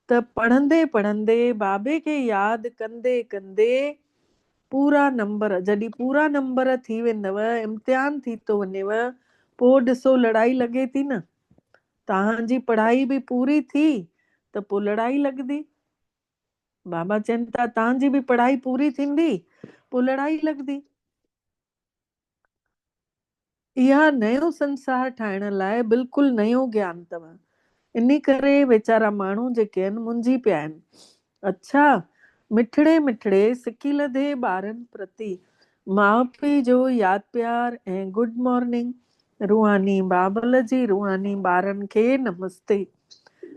Speaker 5: त पढ़ंदे पढ़ंदे, बाबे खे यादि कंदे कंदे पूरा नंबर, जॾहिं पूरा नंबर थी वेंदव, इम्तिहान थी थो वञेव, पोइ ॾिसो लड़ाई लॻे थी न। तव्हांजी पढ़ाई बि पूरी थी त पोइ लड़ाई लॻंदी। बाबा चवनि था तव्हांजी बि पढ़ाई पूरी थींदी, पोइ लड़ाई लॻंदी। इहा नयो संसार ठाहिण लाइ बिल्कुलु नयो ज्ञान अथव। इन करे वीचारा माण्हू जेके आहिनि मुंझी पिया आहिनि। अच्छा, मिठड़े मिठड़े सिकी लधे ॿारनि प्रति माउ पीउ जो यादि प्यार ऐं गुड मॉर्निंग। रूहानी बाबल जी रूहानी ॿारनि खे नमस्ते।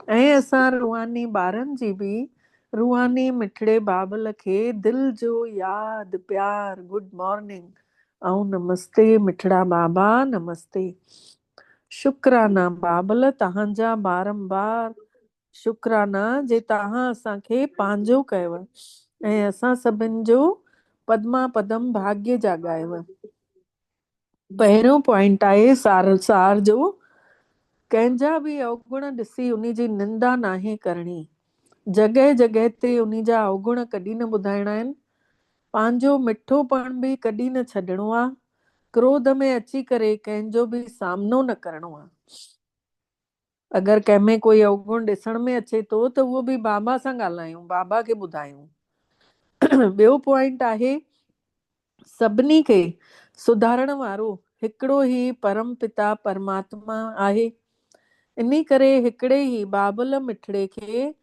Speaker 5: ऐं असां रूहानी ॿारनि जी बि रूहानी मिठड़े बाबल खे दिलि जो यादि प्यार, गुड मॉर्निंग ऐं नमस्ते मिठड़ा बाबा, नमस्ते। शुक्राना बाबल तव्हांजा बारंबार शुक्राना जे तव्हां असांखे पंहिंजो कयव ऐं असां सभिनि जो पद्मा पदम भाग्य जाॻायव। पहिरियों पॉइंट आहे सार जो, कंहिंजा बि अवगुण ॾिसी उन जी निंदा नाहे करणी। जॻह जॻह ते उन जा अवगुण कॾहिं न ॿुधाइणा आहिनि। पंहिंजो मिठोपण बि कॾहिं न छॾिणो आहे। क्रोध में अची करे कंहिंजो बि सामनो न करिणो आहे। अगरि कंहिंमें कोई अवगुण ॾिसण में अचे थो त उहो बि बाबा सां ॻाल्हायूं, बाबा खे ॿुधायूं। ॿियो पॉइंट आहे, सभिनी खे सुधारण वारो हिकिड़ो ई परम पिता परमात्मा आहे। इन करे हिकिड़े ई बाबल मिठड़े खे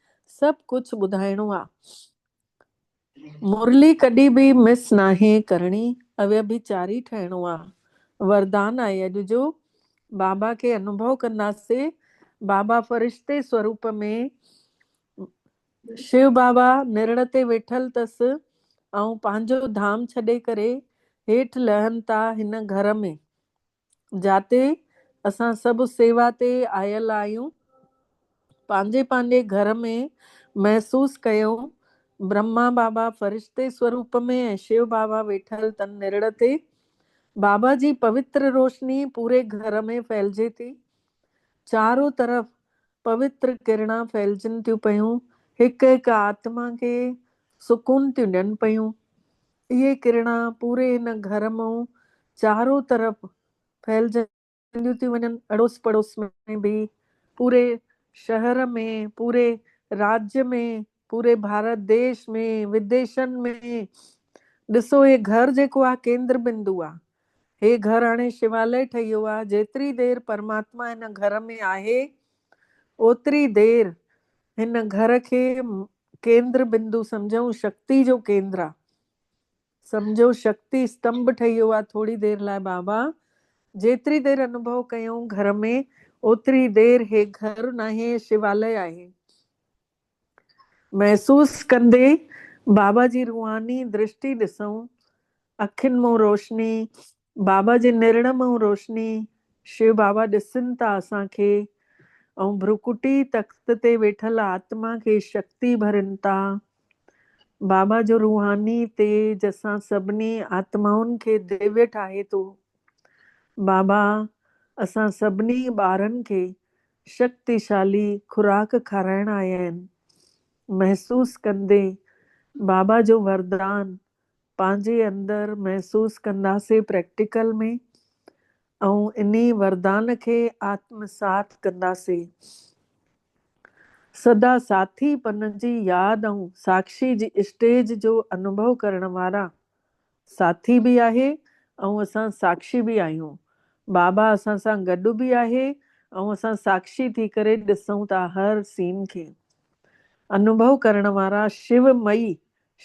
Speaker 5: सभु कुझु ॿुधाइणो आहे। मुरली कॾहिं बि मिस नाहे करणी, अव्यभिचारी ठहिणो आहे। वरदान आहे अॼु जो, बाबा खे अनुभव कंदासीं। बाबा फरिश्ते स्वरूप में, शिव बाबा निरण ते वेठल अथसि ऐं पंहिंजो धाम छॾे करे हेठि लहनि था हिन घर में, जाते असां सभु सेवा ते आयल आहियूं। पंहिंजे पंहिंजे घर में महसूस कयूं ब्रह्मा बाबा फरिश्ते स्वरूप में ऐं शिव बाबा वेठल तन निरण ते। बाबा जी पवित्र रोशनी पूरे घर में फैलिजे थी। चारों तरफ़ पवित्र किरणा फैलजनि थियूं पियूं, हिकु हिकु आत्मा खे सुकून थियूं ॾियनि पियूं। इहे किरणा पूरे हिन घर में चारों तरफ़ फैलजंदियूं थी वञनि, अड़ोस पड़ोस में बि, पूरे शहर में, पूरे राज्य में, पूरे भारत देश में, विदेशनि में। ॾिसो हे घर जेको आहे केंद्र बिंदु आहे। हे घर हाणे शिवालय ठही वियो आहे। जेतिरी देरि परमात्मा हिन घर में आहे ओतिरी देरि हिन घर खे केंद्र बिंदु सम्झूं, शक्ति जो केंद्र आहे। सम्झो शक्ति स्तंभ ठही वियो आहे थोरी देरि लाइ बाबा। जेतिरी देरि अनुभव कयूं घर में, ओतिरी देरि हे घर नाहे, शिवालय आहे। महसूस कंदे बाबा जी रूहानी दृष्टि ॾिसूं। अखियुनि मां रोशनी, बाबा जे निरण मां रोशनी, शिव बाबा ॾिसनि था असांखे ऐं भ्रुकुटी तख़्त ते वेठल आत्मा खे शक्ति भरनि था। बाबा जो रूहानी तेज असां सभिनी आत्माउनि खे दिव्य ठाहे थो। बाबा असां सभिनी ॿारनि खे शक्तिशाली खुराक खाराइण आया आहिनि। महसूस कंदे बाबा जो वरदान पंहिंजे अंदरि महसूस कंदासीं प्रैक्टिकल में, ऐं इन्ही वरदान खे आत्मसात कंदासीं। सदा साथी पन जी यादि ऐं साक्षी जी स्टेज जो अनुभव करण वारा साथी बि आहे ऐं असां साक्षी बि आहियूं। बाबा असां सां गॾु बि आहे ऐं असां साक्षी थी करे ॾिसूं था हर सीन खे। अनुभव करण वारा शिवमयी,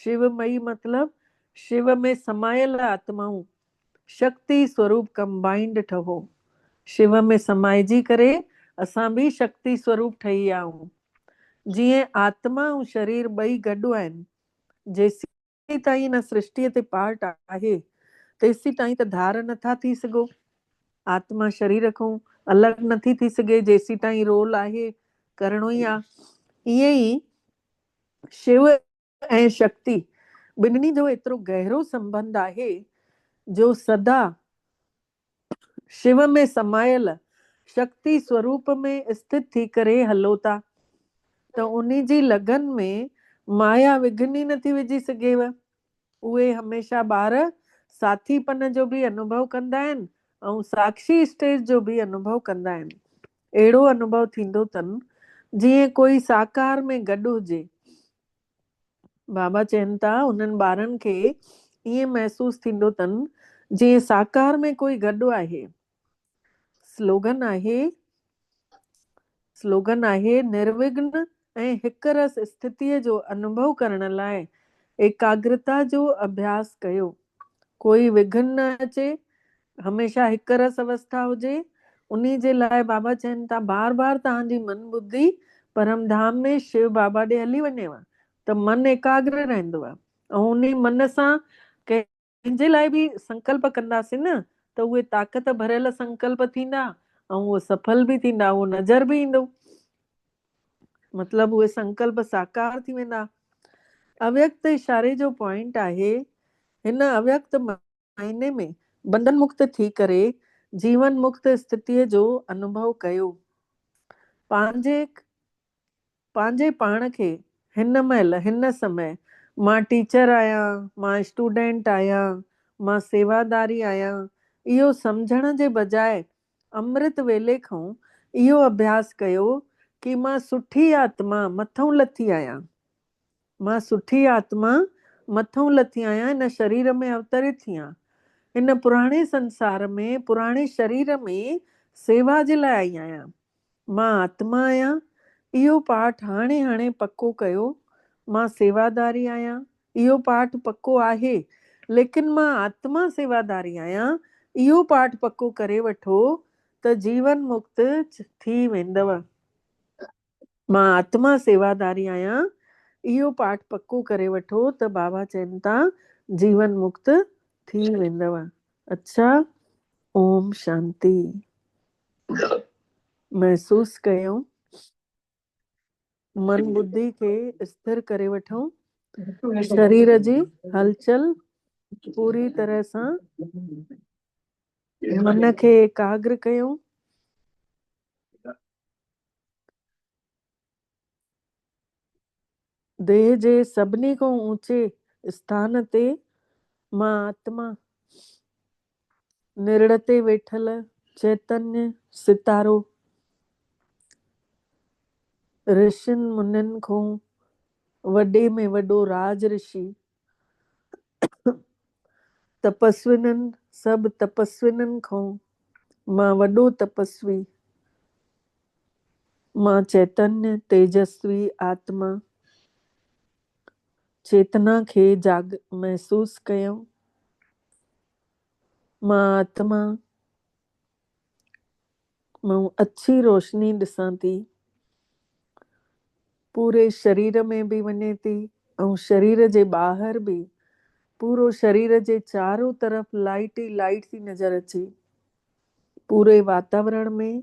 Speaker 5: शिवमयी मतलब शिव में समायल आत्माऊं, शक्ति स्वरूप कंबाइंड ठहो। शिव में समाइजी करे असां बि शक्ति स्वरूप ठही विया आहियूं। जीअं आत्मा ऐं शरीर ॿई गॾु आहिनि, जेसीं ताईं हिन सृष्टिअ ते पार्ट आहे तेसीं ताईं त धार नथा थी सघो। आत्मा शरीर खां अलॻि नथी थी सघे जेसीं ताईं रोल आहे, करिणो ई आहे। ईअं ई शिव ऐं शक्ति ॿिन्हिनि जो एतिरो गहरो संबंध आहे जो सदा शिव में समायल शक्ति स्वरूप में स्थित थी करे हलो था, त उन्हीं जी लगन में माया विघ्न ई नथी विझी सघेव। उहे हमेशा ॿार साथीपन जो बि अनुभव कंदा आहिनि ऐं साक्षी स्टेज जो बि अनुभव कंदा आहिनि। अहिड़ो अनुभव थींदो अथनि जीअं कोई साकार में गॾु हुजे। बाबा चवनि था उन्हनि ॿारनि खे ईअं महसूस थींदो अथनि जीअं साकार में कोई गॾु आहे। स्लोगन आहे निर्विघ्न ऐं हिक रस स्थितिअ जो अनुभव करण लाइ एकाग्रता जो अभ्यास कयो। कोई विघ्न न अचे, हमेशा हिक रस अवस्था हुजे। उन्हीं जे लाइ बाबा चवनि था बार बार तव्हांजी मन बुद्धि परम धाम में शिव बाबा ॾे हली वञेव त मन एकाग्र रहंदो आहे। ऐं उन्हीं मन सां कंहिंजे लाइ बि संकल्प कंदासीं न त उहे ताक़त भरियल संकल्प थींदा ऐं उहो सफल बि थींदा, उहो नज़र बि ईंदो, मतलब उहे संकल्प साकार थी वेंदा। अव्यक्त इशारे जो पॉइंट आहे हिन अव्यक्त मायने में बंधन मुक्त थी करे जीवन मुक्त स्थितिअ जो अनुभव कयो। पंहिंजे पाण खे हिन महिल हिन समय मां टीचर आहियां, मां स्टूडेंट आहियां, मां सेवादारी आहियां, इहो सम्झण जे बजाय अमृत वेले खां इहो अभ्यास कयो कि मां सुठी आत्मा मथां लथी आहियां। मां सुठी आत्मा मथां लथी आहियां, हिन शरीर में अवतरित थी आहियां। हिन पुराणे संसार में पुराणे शरीर में सेवा जे लाइ आई आहियां। मां आत्मा आहियां, इहो पाठ हाणे पक्को कयो। मां सेवादारी आहियां, इहो पाठ पक्को आहे, लेकिन मां आत्मा सेवादारी आहियां, इहो पाठ पक्को करे वठो त जीवन मुक्त थी वेंदव। मां आत्मा सेवादारी आहियां, इहो पाठ पक्को करे वठो त बाबा चवनि था जीवन मुक्त थी वेंदव। अच्छा, ओम शांति। महसूस कयो, मन बुद्धि खे स्थिर करे वठूं, शरीर जी हलचल पूरी तरह सां मन खे एकाग्र कयूं। देह जे सभिनी खां ऊंचे स्थान ते मां आत्मा निरड़ ते वेठल चैतन्य सितारो ऋषियुनि मुनियुनि खां वॾे में वॾो राज ऋषि, तपस्विननि सभु तपस्विननि खां मां वॾो तपस्वी, मां चैतन्य तेजस्वी आत्मा चेतना खे महसूस कयूं। मां आत्मा मां अच्छी रोशनी ॾिसां थी, पूरे शरीर में भी वञे थी ऐं शरीर जे ॿाहिरि भी पूरो शरीर जे चारों तरफ लाइट ई लाइट थी नज़र अचे। पूरे वातावरण में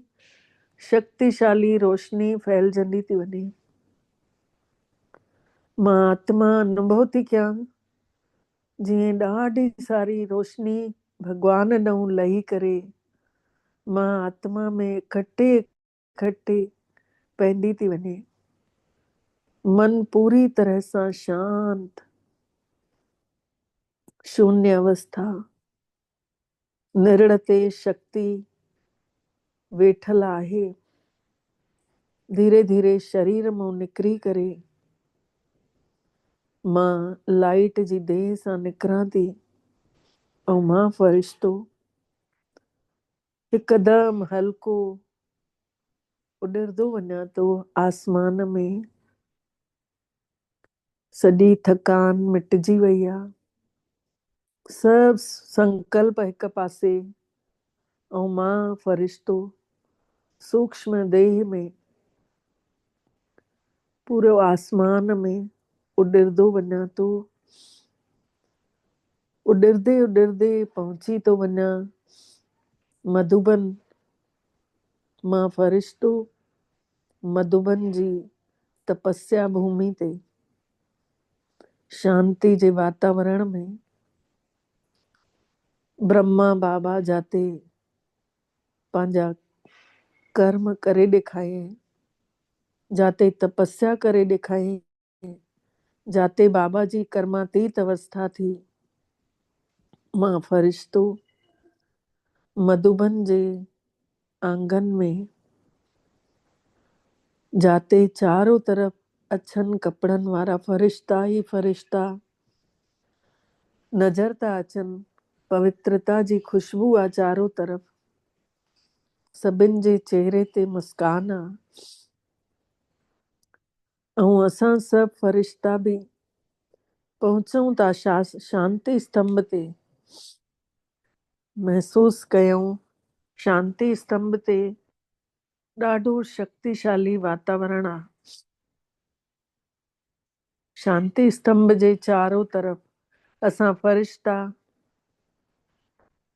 Speaker 5: शक्तिशाली रोशनी फैलजंदी थी वञे। मां आत्मा अनुभव थी कयां जीअं ॾाढी सारी रोशनी भगवान ॾांहुं लही करे मां आत्मा में इकट्ठे पवंदी थी वञे। मन पूरी तरह सां शांत, शून्य अवस्था, निरड़ ते शक्ति वेठल आहे। धीरे धीरे शरीर मां निकिरी करे मां लाइट जी देह सां निकिरां थी। ऐं मां फ़रिश्तो हिकदमि हल्को उॾरंदो वञा थो आसमान में। सॼी थकान मिटिजी वई आहे, सभु संकल्प हिक पासे, ऐं मां फ़रिश्तो सूक्ष्म देह में पूरो आसमान में उॾरंदो वञा थो। उॾरंदे उॾरंदे पहुची थो वञा मधुबन। मां फ़रिश्तो मधुबन जी तपस्या भूमि ते शांति जे वातावरण में ब्रह्मा बाबा जाते पंहिंजा कर्म करे ॾेखारियईं, जाते तपस्या करे ॾेखारियईं, जाते बाबा जी कर्मातीत अवस्था थी। मां फ़रिश्तो मधुबन जे आंगन में, जाते चारों तरफ अछनि कपड़नि वारा फ़रिश्ता ई फ़रिश्ता नज़र था अचनि। पवित्रता जी खुशबू आहे चारों तरफ, सभिनि जे चेहरे ते मुस्कान आहे। ऐं असां सभु फ़रिश्ता बि पहुचूं था शांति स्तंभ ते। महसूस कयूं शांति स्तंभ ते ॾाढो शक्तिशाली वातावरण आहे। शांति स्तंभ जे चारों तरफ असां फ़रिश्ता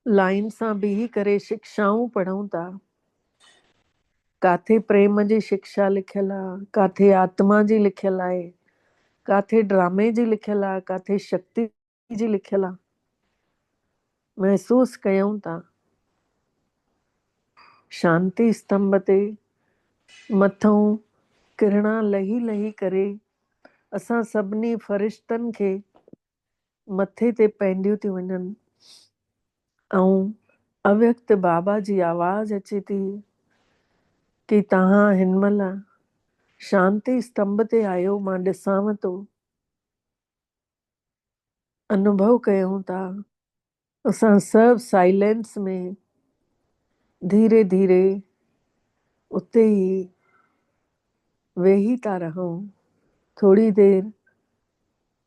Speaker 5: लाइन सां बीही करे शिक्षाऊं पढ़ूं था। काथे प्रेम जी शिक्षा लिखियल आहे, काथे आत्मा जी लिखियल आहे, काथे ड्रामे जी लिखियल आहे, काथे शक्ति जी लिखियल आहे। महसूस कयूं था शांति स्तंभ ते मथों किरणा लही लही करे असां सभिनी फ़रिश्तनि खे मथे ते पवंदियूं थी वञनि। ऐं अव्यक्त बाबा जी आवाज़ अचे थी कि तव्हां हिन महिल शांति स्तंभ ते आयो, मां ॾिसांव थो। अनुभव कयूं था असां सभु साइलेंस में धीरे धीरे उते ई वेही था रहूं। थोड़ी देर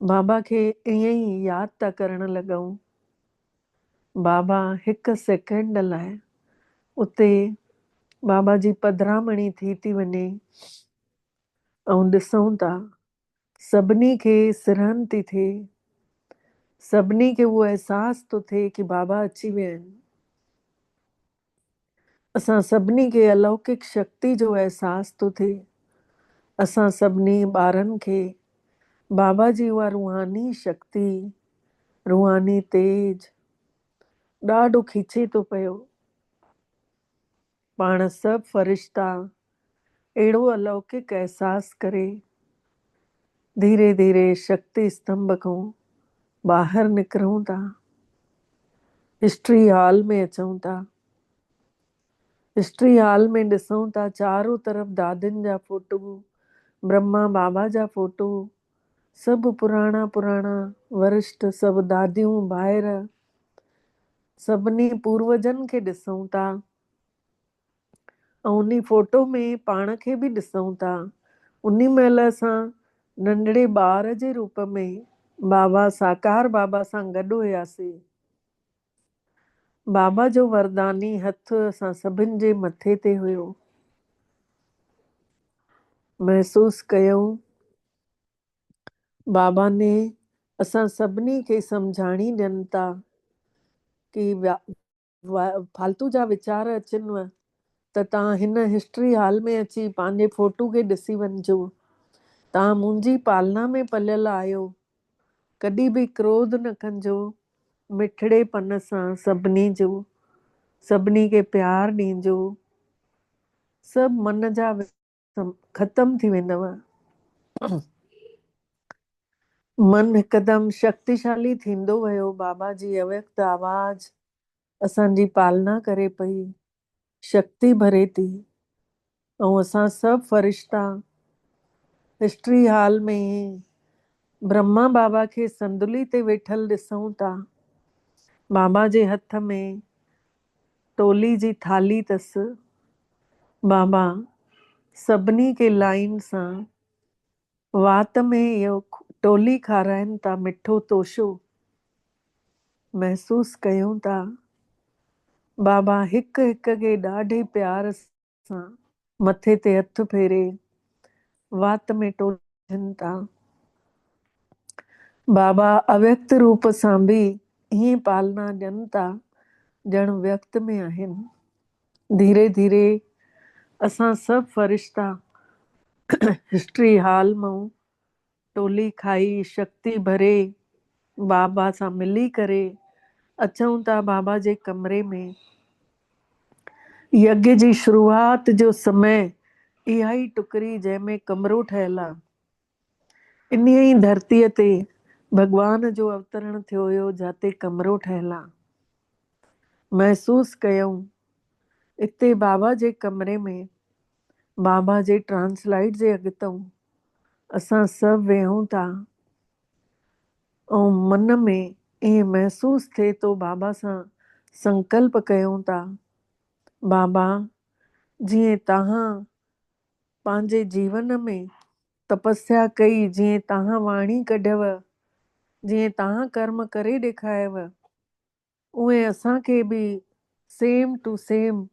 Speaker 5: बाबा खे ईअं ई यादि था करण लॻूं। बाबा हिकु सेकेंड लाइ उते बाबा जी पधरामणी थी वञे ऐं ॾिसूं था सभिनी खे सिरहन थी थिए, सभिनी खे उहो अहसास थो थिए कि बाबा अची विया आहिनि। असां सभिनी खे अलौकिक शक्ति जो अहसास थो थिए। असां सभिनी ॿारनि खे बाबा जी उहा रूहानी शक्ति, रूहानी तेज ॾाढो खीचे थो पियो। पाण सभु फ़रिश्ता अहिड़ो अलौकिक अहसास करे धीरे धीरे शक्ति स्तंभ खां ॿाहिरि निकिरूं था, हिस्ट्री हॉल में अचूं था। हिस्ट्री हॉल में ॾिसूं था चारों तरफ दादियुनि जा फोटो, ब्रह्मा बाबा जा फोटो, सभु पुराणा पुराणा वरिष्ठ सभु दादियूं ॿाहिरि, सभिनी पूर्वजनि खे ॾिसूं था। ऐं उन फोटो में पाण खे बि ॾिसूं था। उन महिल असां नंढड़े ॿार जे रूप में बाबा साकार बाबा सां गॾु हुयासीं। बाबा जो वरदानी हथु असां सभिनि जे मथे ते हुयो। महसूस कयूं बाबा ने असां सभिनी खे सम्झाणी ॾियनि था कि फालतू जा वीचार अचनिव त तव्हां हिन हिस्ट्री हॉल में अची पंहिंजे फोटू खे ॾिसी वञिजो। तव्हां मुंहिंजी पालना में पलियल आहियो, कॾहिं बि क्रोध न कजो, मिठड़ेपन सां सभिनी जो, सभिनी खे प्यार ॾिजो, सभु मन जा ख़तम थी वेंदव। मन हिकदमि शक्तिशाली थींदो वियो। बाबा जी अव्यक्त आवाज़ असांजी पालना करे पई, शक्ति भरे थी। ऐं असां सभु फ़रिश्ता हिस्ट्री हॉल में ब्रह्मा बाबा खे संदुली ते वेठल ॾिसूं था। बाबा जे हथ में टोली जी थाली अथसि। बाबा सभिनी खे लाइन सां वात में इहो टोली खाराइनि था, मिठो तोशो महसूस कयूं था। बाबा हिक हिक खे ॾाढे प्यार सां मथे ते हथ फेरे वात में टोलनि था। बाबा अव्यक्त रूप सां बि ईअं पालना ॾियनि था ॼण व्यक्त में आहिनि। धीरे धीरे असां सभु फरिश्ता हिस्ट्री हाल मां टोली खाई शक्ति भरे बाबा सां मिली करे अचूं था बाबा जे कमरे में। यज्ञ जी शुरूआत जो समय इहा ई टुकड़ी जंहिंमें कमरो ठहियल आहे। इन ई धरतीअ ते भॻवान जो अवतरण थियो हुयो, जाते कमरो ठहियल आहे। महसूस कयूं इते बाबा जे कमरे में, बाबा जे ट्रांसलाइट जे अॻितों असां सभु वेहूं था ऐं मन में ईअं महसूस थिए थो बाबा सां संकल्प कयूं था। बाबा जीअं तव्हां पंहिंजे जीवन में तपस्या कई, जीअं तव्हां वाणी कढियव, जीअं तव्हां कर्म करे ॾेखारियव, उहे असांखे बि सेम टू सेम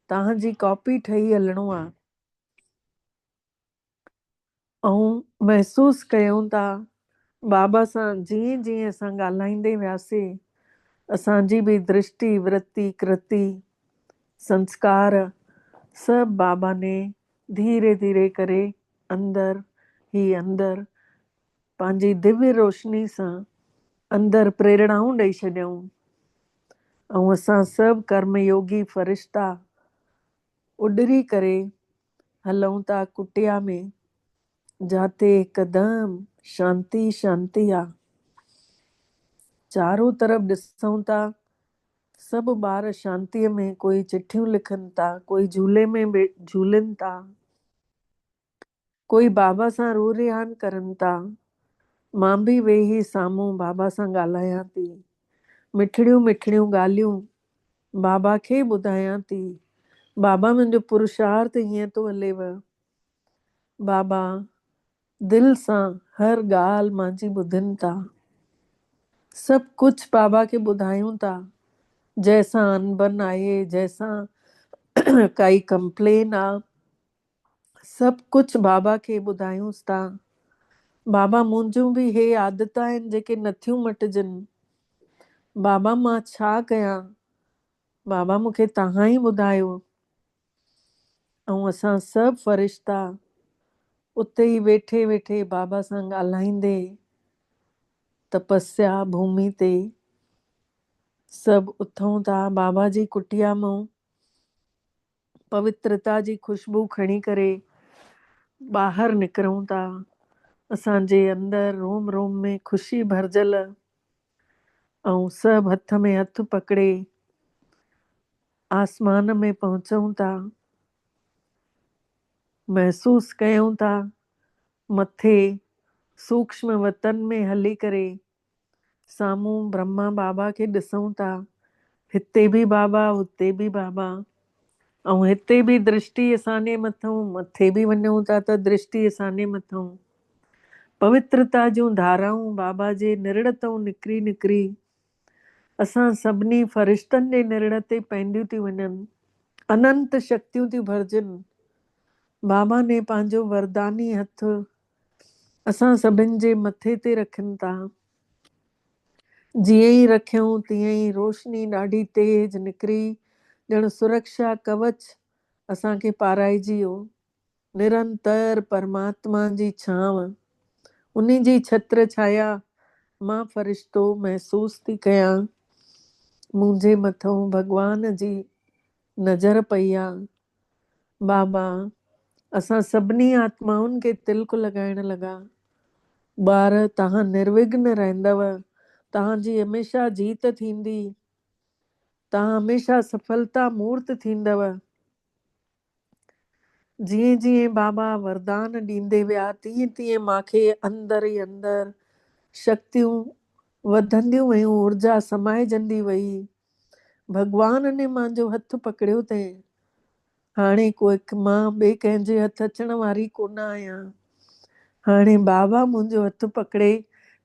Speaker 5: तव्हांजी कॉपी ठही हलणो आहे। ऐं महसूस कयूं था बाबा सां जीअं जीअं असां ॻाल्हाईंदे वियासीं, असांजी बि दृष्टि वृत्ति कृति संस्कार सभु बाबा ने धीरे धीरे करे अंदर ही अंदर पंहिंजी दिव्य रोशनी सां अंदर प्रेरणाऊं ॾेई छॾियऊं। ऐं असां सभु कर्मयोगी फरिश्ता उॾरी करे हलूं था कुटिया में, जाते हिकदमि शांती शांती आहे। चारों तरफ़ ॾिसूं था सभु ॿार शांतीअ में, कोई चिठियूं लिखनि था, कोई झूले में झूलनि था, कोई बाबा सां रू रिहान करनि था। मां बि वेही साम्हूं बाबा सां ॻाल्हायां थी, मिठड़ियूं मिठड़ियूं ॻाल्हियूं बाबा खे ॿुधायां थी। बाबा मुंहिंजो पुरुषार्थ हीअं थो हलेव। बाबा दिलि सां हर ॻाल्हि मुंहिंजी ॿुधनि था। सभु कुझु बाबा खे ॿुधायूं था, जंहिंसां अनबन आहे, जंहिंसां काई कंप्लेन आहे, सभु कुझु बाबा खे ॿुधायूंसि था। बाबा मुंहिंजूं बि हे आदत आहिनि जेके नथियूं मटिजनि। बाबा मां छा कयां? बाबा मूंखे तव्हां ई ॿुधायो। ऐं असां सभु फरिश्ता उते ई वेठे वेठे बाबा सां ॻाल्हाईंदे तपस्या भूमि ते सभु उथूं था। बाबा जी कुटिया मां पवित्रता जी खुशबू खणी करे ॿाहिरि निकिरूं था। असांजे अंदरि रोम रोम में ख़ुशी भरिजल, ऐं सभु हथ में हथ पकड़े आसमान में पहुचूं था। महसूस कयूं था मथे सूक्ष्म वतन में हली करे साम्हूं ब्रह्मा बाबा खे ॾिसूं था। हिते बि बाबा, हुते बि बाबा, ऐं हिते बि दृष्टि असांजे मथां, मथे बि वञूं था त दृष्टि असांजे मथां। पवित्रता जूं धाराऊं बाबा जे निरड़ तां निकिरी निकिरी असां सभिनी फरिश्तनि जे निरड़ ते पवंदियूं थी वञनि। अनंत शक्तियूं थी भरिजनि। बाबा ने पंहिंजो वरदानी हथ असां सभिनि जे मथे ते रखनि था। जीअं ई रखियऊं तीअं ई रोशनी ॾाढी तेज निकिरी ॼण सुरक्षा कवच असांखे पाराइजी वियो। निरंतर परमात्मा जी छांव, उन जी छत्र छाया मां फ़रिश्तो महसूस थी कयां। मुंहिंजे मथां भॻवान जी नज़र पई आहे। बाबा असां सभिनी आत्माउनि खे तिलक लॻाइण लॻा। ॿार तव्हां निर्विघ्न रहंदव, तव्हांजी हमेशह जीत थींदी, तव्हां हमेशह सफलता मूर्त थींदव। जीअं जीअं बाबा वरदान ॾींदे विया तीअं तीअं मूंखे अंदर ई अंदर शक्तियूं वधंदियूं वयूं, ऊर्जा समाइजंदी वई। भगवान ने मुंहिंजो हथ पकड़ियो अथई। हाणे कोई मां ॿिए कंहिंजे हथ अचण वारी कोन आहियां। हाणे बाबा मुंहिंजो हथ पकड़े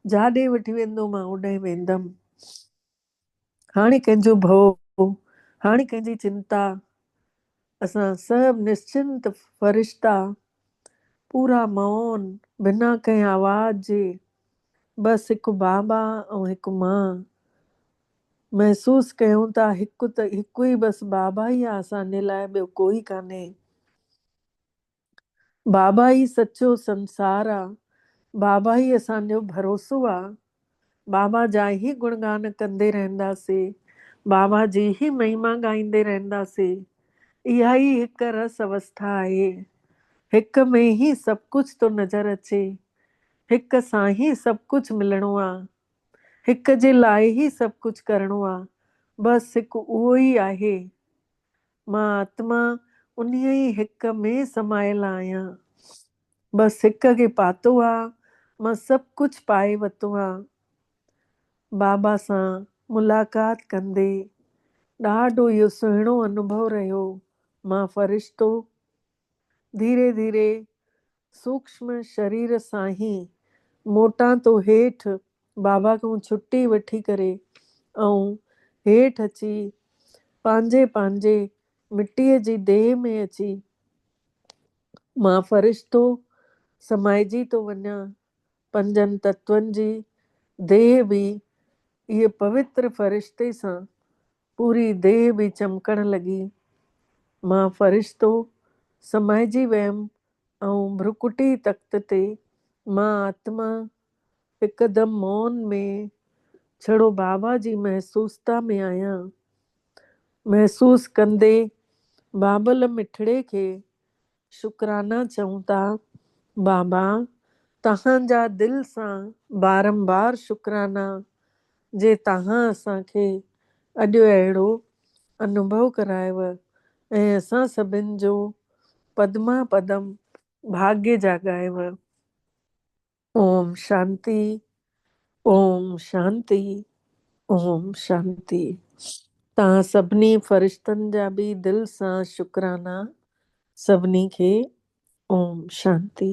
Speaker 5: जाॾे वठी वेंदो मां ओॾे वेंदमि। हाणे कंहिंजो भउ, हाणे कंहिंजी चिंता। असां सभु निश्चिंत फ़रिश्ता, पूरा मौन, बिना कंहिं आवाज़ जे, बसि हिकु बाबा ऐं हिकु मां महसूस कयूं था। हिकु ई बसि बाबा ई आहे असांजे लाइ, ॿियो कोई कान्हे। बाबा ई सचो संसार आहे। बाबा ई असांजो भरोसो आहे। बाबा जा ई गुणगान कंदे रहंदासीं। बाबा जी ही महिमा ॻाईंदे रहंदासीं। इहा ई हिकु रस अवस्था आहे। हिक में ही सभु कुझु थो नज़र अचे। हिक सां ही सभु कुझु मिलणो आहे। हिक जे लाइ ही सभु कुझु करिणो आहे। बसि हिकु उहो ई आहे। मां आत्मा उन्हीअ ई हिक में समायल आहियां। बसि हिक खे पातो आहे, मां सभु कुझु पाए वरितो आहे। बाबा सां मुलाक़ात कंदे ॾाढो इहो सुहिणो अनुभव रहियो। मां फ़रिश्तो धीरे धीरे सूक्ष्म शरीर सां ही मोटां तो हेठि, बाबा खां छुटी वठी करे ऐं हेठि अची पंहिंजे पंहिंजे मिटीअ जी देह में अची मां फ़रिश्तो समाइजी थो वञा। पंजनि तत्वनि जी देह बि इहे पवित्र फ़रिश्ते सां पूरी देह बि चमकण लॻी। मां फ़रिश्तो समाइजी वियमि ऐं भ्रुकुटी तख़्त ते मां आत्मा हिकदमि मौन में छड़ो बाबा जी महसूसता में आहियां। महसूस कंदे बाबल मिठड़े खे शुकराना चऊं था। बाबा तव्हांजा दिलि सां बारंबार शुकराना जे तव्हां असांखे अॼु अहिड़ो अनुभव करायव ऐं असां सभिनि जो पदमा पदम भाग्य जाॻायव। ओम शांति, ओम शांति, ओम शांति। तव्हां सभिनी फ़रिश्तनि जा बि दिलि सां शुकराना। सभिनी खे ओम शांति।